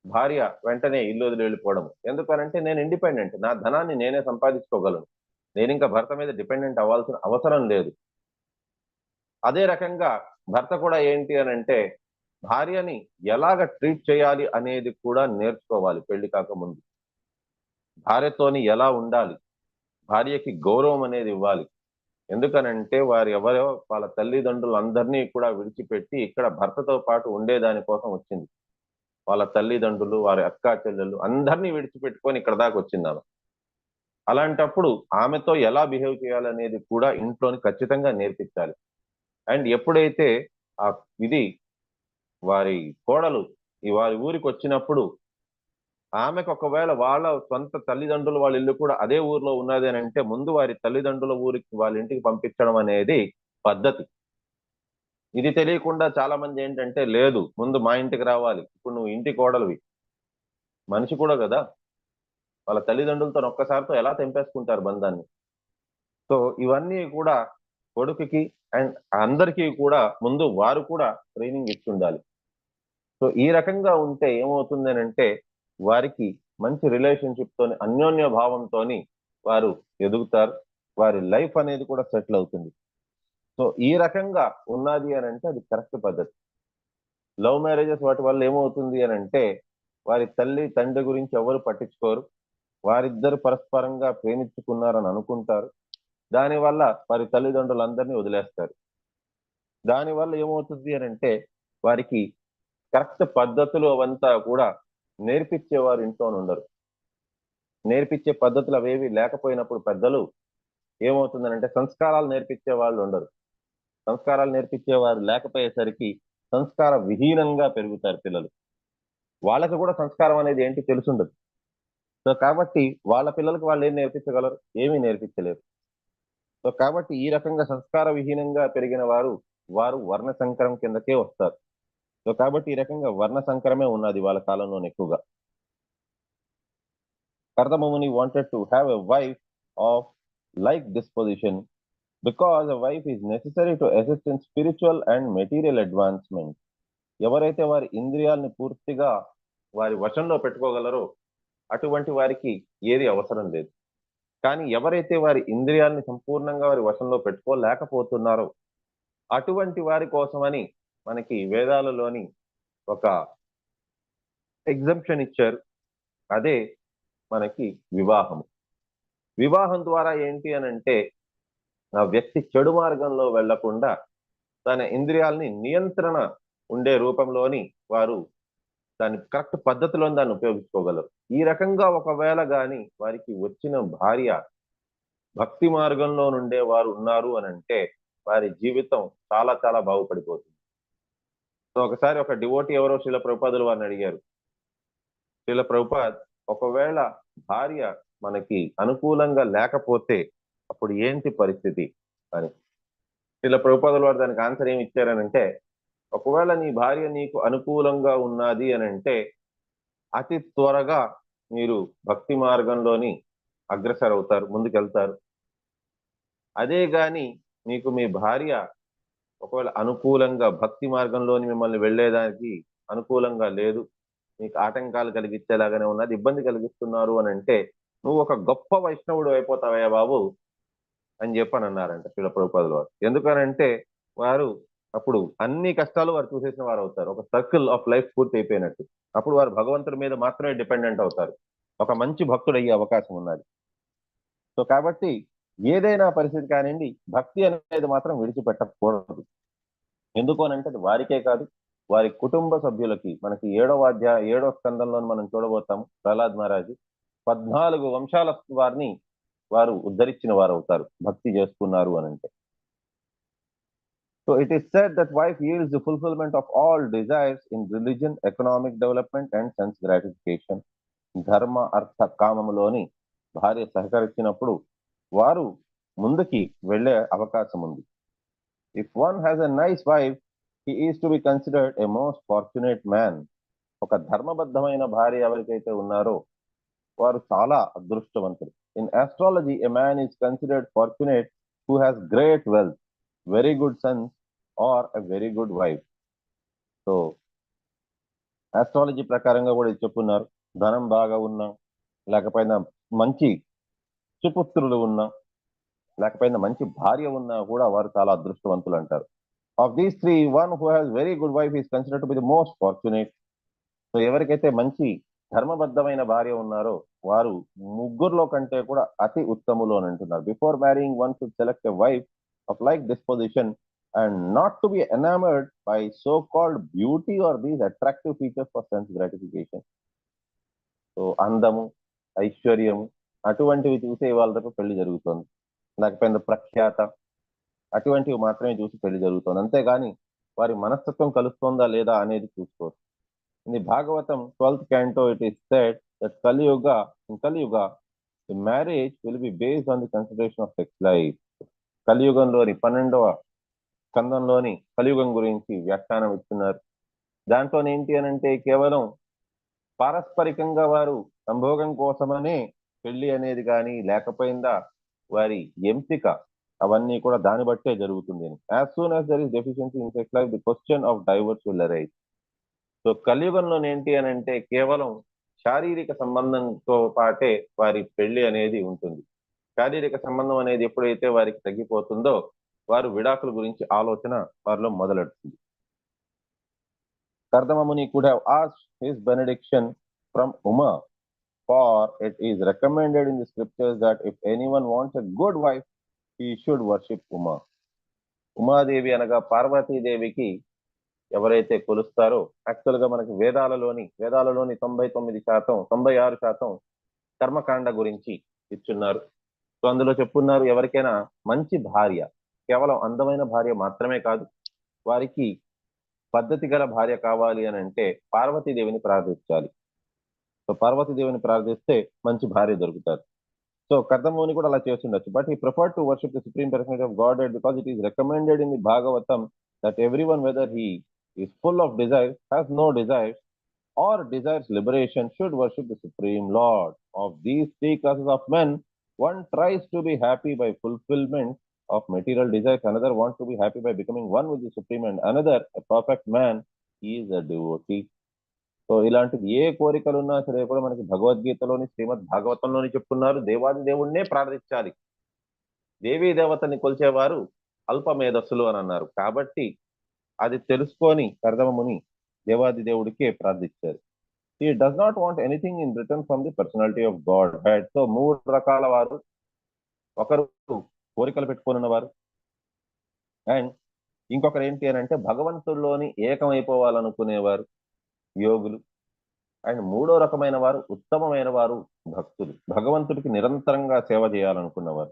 భార్య వెంటనే ఇల్లు వదిలి వెళ్ళిపోవడం. ఎందుకనంటే నేను ఇండిపెండెంట్, నా ధనాన్ని నేనే సంపాదించుకోగలను, నేను ఇంకా భర్త మీద డిపెండెంట్ అవ్వాల్సిన అవసరం లేదు. అదే రకంగా భర్త కూడా ఏంటి అని అంటే భార్యని ఎలాగ ట్రీట్ చేయాలి అనేది కూడా నేర్చుకోవాలి. పెళ్లి కాకముందు భార్యతోని ఎలా ఉండాలి, భార్యకి గౌరవం అనేది ఇవ్వాలి. ఎందుకనంటే వారు ఎవరో వాళ్ళ తల్లిదండ్రులందరినీ కూడా విడిచిపెట్టి ఇక్కడ భర్తతో పాటు ఉండేదాని కోసం వచ్చింది. వాళ్ళ తల్లిదండ్రులు, వారి అక్కా చెల్లెళ్ళు అందరినీ విడిచిపెట్టుకొని ఇక్కడ దాకా వచ్చింది ఆమె. అలాంటప్పుడు ఆమెతో ఎలా బిహేవ్ చేయాలనేది కూడా ఇంట్లోని ఖచ్చితంగా నేర్పించాలి. అండ్ ఎప్పుడైతే ఆ ఇది వారి కోడలు వారి ఊరికి వచ్చినప్పుడు ఆమెకు ఒకవేళ వాళ్ళ సొంత తల్లిదండ్రులు వాళ్ళ ఇల్లు కూడా అదే ఊర్లో ఉన్నది అని అంటే ముందు వారి తల్లిదండ్రుల ఊరికి వాళ్ళ ఇంటికి పంపించడం అనేది పద్ధతి. ఇది తెలియకుండా చాలా మంది ఏంటంటే లేదు ముందు మా ఇంటికి రావాలి, ఇప్పుడు నువ్వు ఇంటి కోడలివి, మనిషి కూడా కదా, వాళ్ళ తల్లిదండ్రులతో ఒక్కసారితో ఎలా తెంపేసుకుంటారు బంధాన్ని. సో ఇవన్నీ కూడా కొడుకుకి అండ్ అందరికీ కూడా ముందు వారు కూడా ట్రైనింగ్ ఇస్తుండాలి. సో ఈ రకంగా ఉంటే ఏమవుతుంది అని అంటే వారికి మంచి రిలేషన్షిప్ తోని అన్యోన్య భావంతోని వారు ఎదుగుతారు, వారి లైఫ్ అనేది కూడా సెటిల్ అవుతుంది. సో ఈ రకంగా ఉన్నది అని అంటే అది కరెక్ట్ పద్ధతి. లవ్ మ్యారేజెస్ వాటి వల్ల ఏమవుతుంది అని అంటే వారి తల్లి తండ్రి గురించి ఎవరు పట్టించుకోరు, వారిద్దరు పరస్పరంగా ప్రేమించుకున్నారని అనుకుంటారు, దానివల్ల వారి తల్లిదండ్రులందరినీ వదిలేస్తారు. దానివల్ల ఏమవుతుంది అని అంటే వారికి కరెక్ట్ పద్ధతులు అవంతా కూడా నేర్పించేవారు ఇంట్లో ఉండరు. నేర్పించే పద్ధతులు అవేవి లేకపోయినప్పుడు పెద్దలు ఏమవుతుందనంటే సంస్కారాలు నేర్పించే వాళ్ళు ఉండరు. సంస్కారాలు నేర్పించేవారు లేకపోయేసరికి సంస్కార విహీనంగా పెరుగుతారు పిల్లలు. వాళ్ళకి కూడా సంస్కారం అనేది ఏంటి తెలుసుండదు. సో కాబట్టి వాళ్ళ పిల్లలకు వాళ్ళు ఏం నేర్పించగలరు? ఏమీ నేర్పించలేరు. సో కాబట్టి ఈ రకంగా సంస్కార విహీనంగా పెరిగిన వారు వర్ణ సంకరం కిందకే వస్తారు. సో కాబట్టి ఈ రకంగా వర్ణ సంకరమే ఉన్నది వాళ్ళ కాలంలో ఎక్కువగా. Kardamamuni wanted to have a wife of like disposition because a wife is necessary to assist in spiritual and material advancement. ఎవరైతే వారి ఇంద్రియాలని పూర్తిగా వారి వశంలో పెట్టుకోగలరో అటువంటి వారికి ఏది అవసరం లేదు. కానీ ఎవరైతే వారి ఇంద్రియాలని సంపూర్ణంగా వారి వశంలో పెట్టుకోలేకపోతున్నారో అటువంటి వారి కోసమని మనకి వేదాలలోని ఒక ఎగ్జంప్షన్ ఇచ్చారు. అదే మనకి వివాహము. వివాహం ద్వారా ఏంటి అని అంటే ఆ వ్యక్తి చెడు మార్గంలో వెళ్లకుండా తన ఇంద్రియాలని నియంత్రణ ఉండే రూపంలోని వారు దాన్ని కరెక్ట్ పద్ధతిలో దాన్ని ఉపయోగించుకోగలరు. ఈ రకంగా ఒకవేళ గాని వారికి వచ్చిన భార్య భక్తి మార్గంలో నుండే వారు ఉన్నారు అని అంటే వారి జీవితం చాలా చాలా బాగుపడిపోతుంది. సో ఒకసారి ఒక డివోటీ ఎవరో శ్రీల ప్రభుపాదులు వారిని అడిగారు, శ్రీల ప్రభుపాద్ ఒకవేళ భార్య మనకి అనుకూలంగా లేకపోతే అప్పుడు ఏంటి పరిస్థితి అని. శ్రీల ప్రభుపాదుల వారు దానికి ఆన్సర్ ఏమి ఇచ్చారనంటే ఒకవేళ నీ భార్య నీకు అనుకూలంగా ఉన్నది అని అంటే అతి త్వరగా మీరు భక్తి మార్గంలోని అగ్రసర్ అవుతారు, ముందుకెళ్తారు. అదే గాని మీకు మీ భార్య ఒకవేళ అనుకూలంగా భక్తి మార్గంలోని మిమ్మల్ని వెళ్ళేదానికి అనుకూలంగా లేదు, మీకు ఆటంకాలు కలిగించేలాగానే ఉన్నది, ఇబ్బంది కలిగిస్తున్నారు అని అంటే నువ్వు ఒక గొప్ప వైష్ణవుడు అయిపోతావయ్యా బాబు అని చెప్పని అన్నారంట శ్రీల ప్రభుపాదుల వారు. ఎందుకనంటే వారు అప్పుడు అన్ని కష్టాలు వారు చూసేసిన వారు అవుతారు. ఒక సర్కిల్ ఆఫ్ లైఫ్ పూర్తి అయిపోయినట్టు. అప్పుడు వారు భగవంతుడి మీద మాత్రమే డిపెండెంట్ అవుతారు. ఒక మంచి భక్తుడు అయ్యే అవకాశం ఉన్నది. సో కాబట్టి ఏదైనా పరిస్థితి కానివ్వండి భక్తి అనేది మాత్రం విడిచిపెట్టకూడదు. ఎందుకు అనంటే అది వారికే కాదు వారి కుటుంబ సభ్యులకి. మనకి 7వ స్కందంలో మనం చూడబోతాము ప్రహ్లాద్ మహారాజు 14 వంశాల వారిని వారు ఉద్ధరించిన వారు అవుతారు భక్తి చేసుకున్నారు అనంటే. So it is said that wife yields the fulfillment of all desires in religion, economic development and sense gratification. ధర్మ అర్థ కామములోని భార్య సహకరించినప్పుడు వారు ముందుకి వెళ్ళే అవకాశం ఉంది. If one has a nice wife, he is to be considered a most fortunate man. ఒక ధర్మబద్ధమైన భార్య ఎవరికైతే ఉన్నారో వారు చాలా అదృష్టవంతులు. In astrology, a man is considered fortunate who has great wealth, very good sons or a very good wife. So astrology ప్రకారంగా కూడా చెప్పున్నారు, ధనం బాగా ఉన్నా లేకపోయినా మంచి సుపుత్రులు ఉన్నా లేకపోయినా మంచి భార్య ఉన్నా కూడా వారు చాలా అదృష్టవంతులు అంటారు. Of these three one who has very good wife is considered to be the most fortunate. So ఎవరికైతే మంచి ధర్మబద్ధమైన భార్య ఉన్నారో వారు ముగ్గురులో కంటే కూడా అతి ఉత్తములు అని అంటున్నారు. Before marrying one should select a wife of like disposition and not to be enamored by so-called beauty or these attractive features for sense gratification. So అందము, ఐశ్వర్యము అటువంటివి చూసే వాళ్ళతో పెళ్లి జరుగుతుంది, లేకపోతే ప్రఖ్యాత అటువంటివి మాత్రమే చూసి పెళ్లి జరుగుతుంది. అంతేగాని వారి మనస్తత్వం కలుస్తుందా లేదా అనేది చూసుకోరు. In the Bhagavatam 12th canto, it is said that in Kali Yuga, the marriage will be based on the consideration of sex life. కలియుగంలోని 12వ స్కందంలోని కలియుగం గురించి వ్యాఖ్యానం ఇస్తున్నారు. దాంట్లో ఏంటి అని అంటే కేవలం పారస్పరికంగా వారు సంభోగం కోసమనే పెళ్లి అనేది కానీ లేకపోయిందా వారి ఎంపిక అవన్నీ కూడా దాన్ని బట్టే జరుగుతుంది. As soon as there is deficiency in sex life, the question of divorce will arise. So కలియుగంలో ఏంటి అని అంటే కేవలం శారీరక సంబంధంతో పాటే వారి పెళ్లి అనేది ఉంటుంది. శారీరక సంబంధం అనేది ఎప్పుడైతే వారికి తగ్గిపోతుందో వారు విడాకుల గురించి ఆలోచన వారిలో మొదలెడుతుంది. Kardama Muni could have asked his benediction from Uma, for it is recommended in the scriptures that if anyone wants a good wife, he should worship Uma. Umadevi అనగా పార్వతీదేవికి ఎవరైతే కొలుస్తారో, యాక్చువల్గా మనకి వేదాలలోని 99%, 96% కర్మకాండ గురించి ఇచ్చున్నారు. సో అందులో చెప్పున్నారు, ఎవరికైనా మంచి భార్య, కేవలం అందమైన భార్య మాత్రమే కాదు, వారికి పద్ధతి గల భార్య కావాలి అని అంటే పార్వతీదేవిని ప్రార్థించాలి. సో పార్వతీదేవిని ప్రార్థిస్తే మంచి భార్య దొరుకుతారు. సో కర్దముని కూడా అలా చేస్తుండొచ్చు. But he preferred to worship the supreme personality of Godhead because it is recommended in the Bhagavatam that everyone, whether he is full of desires, has no desires, or desires liberation, should worship the Supreme Lord. Of these three classes of men, one tries to be happy by fulfillment of material desires, another wants to be happy by becoming one with the Supreme, and another, a perfect man, he is a devotee. So ఇలాంటిది ఏ కోరికలు ఉన్నా సరే కూడా మనకి భగవద్గీతలోని శ్రీమద్ భాగవతంలోని చెప్తున్నారు, దేవాది దేవుణ్ణే ప్రార్థించాలి. దేవీ దేవతని కొలిచేవారు అల్ప మేధస్సులు అని అన్నారు. కాబట్టి అది తెలుసుకొని కర్దమముని దేవాది దేవుడికే ప్రార్థించారు. He does not want anything in return from the personality of God. So 3 రకాల వారు, ఒకరు కోరికలు పెట్టుకున్నవారు, అండ్ ఇంకొకరు ఏంటి అని అంటే భగవంతుల్లోని ఏకమైపోవాలనుకునేవారు యోగులు, అండ్ 3వ రకమైన వారు ఉత్తమమైన వారు భక్తులు, భగవంతుడికి నిరంతరంగా సేవ చేయాలనుకున్నవారు.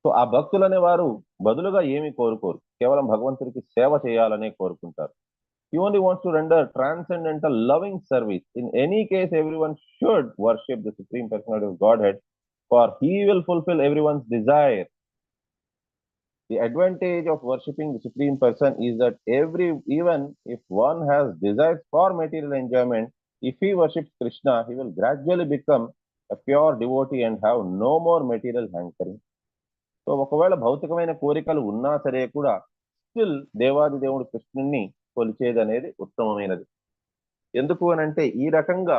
సో ఆ భక్తులు అనే వారు బదులుగా ఏమి కోరుకోరు, కేవలం భగవంతుడికి సేవ చేయాలనే కోరుకుంటారు. He only wants to render transcendental loving service. In any case, everyone should worship the Supreme Personality of Godhead, for he will fulfill everyone's desire. The advantage of worshipping the Supreme Person is that even if one has desires for material enjoyment, if he worships Krishna, he will gradually become a pure devotee and have no more material hankering. So ఒకవేళ భౌతికమైన కోరికలు ఉన్నా సరే కూడా స్టిల్ దేవాది దేవుడు కృష్ణుణ్ణి కొలిచేది అనేది ఉత్తమమైనది. ఎందుకు అని అంటే ఈ రకంగా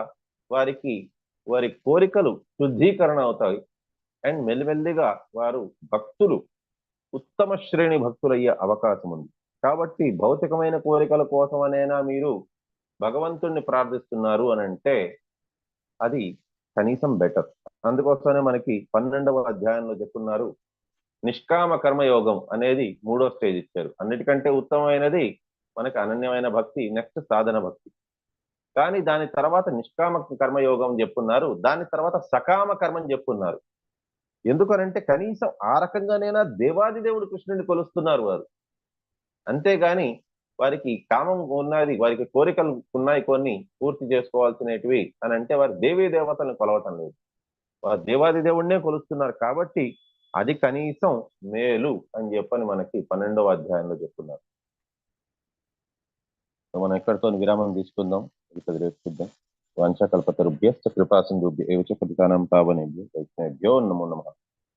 వారి కోరికలు శుద్ధీకరణ అవుతాయి, అండ్ మెల్లిమెల్లిగా వారు భక్తులు ఉత్తమ శ్రేణి భక్తులయ్యే అవకాశం ఉంది. కాబట్టి భౌతికమైన కోరికల కోసమనైనా మీరు భగవంతుణ్ణి ప్రార్థిస్తున్నారు అని అంటే అది కనీసం బెటర్. అందుకోసమే మనకి 12వ అధ్యాయంలో చెప్పున్నారు, నిష్కామ కర్మయోగం అనేది 3వ స్టేజ్ ఇచ్చారు. అన్నిటికంటే ఉత్తమమైనది మనకి అనన్యమైన భక్తి, నెక్స్ట్ సాధన భక్తి. కానీ దాని తర్వాత నిష్కామ కర్మయోగం చెప్పున్నారు, దాని తర్వాత సకామ కర్మని చెప్పున్నారు. ఎందుకనంటే కనీసం ఆ రకంగానైనా దేవాది దేవుడు కృష్ణుడిని కొలుస్తున్నారు వారు. అంతేగాని వారికి కామం ఉన్నది, వారికి కోరికలు ఉన్నాయి కొన్ని పూర్తి చేసుకోవాల్సినవి అని అంటే వారు దేవీ దేవతలను కొలవటం లేదు, వారు దేవాది దేవుడినే కొలుస్తున్నారు. కాబట్టి అది కనీసం మేలు అని చెప్పని మనకి 12వ అధ్యాయంలో చెప్తున్నారు. మనం ఎక్కడితో విరామం తీసుకుందాం, ఇక్కడ రేపు చూద్దాం. వంశకల్పతరుభ్యశ్చ కృపాసింధుభ్యో ఏవ చ పతితానాం పావనేభ్యో వైష్ణవేభ్యో నమో నమః.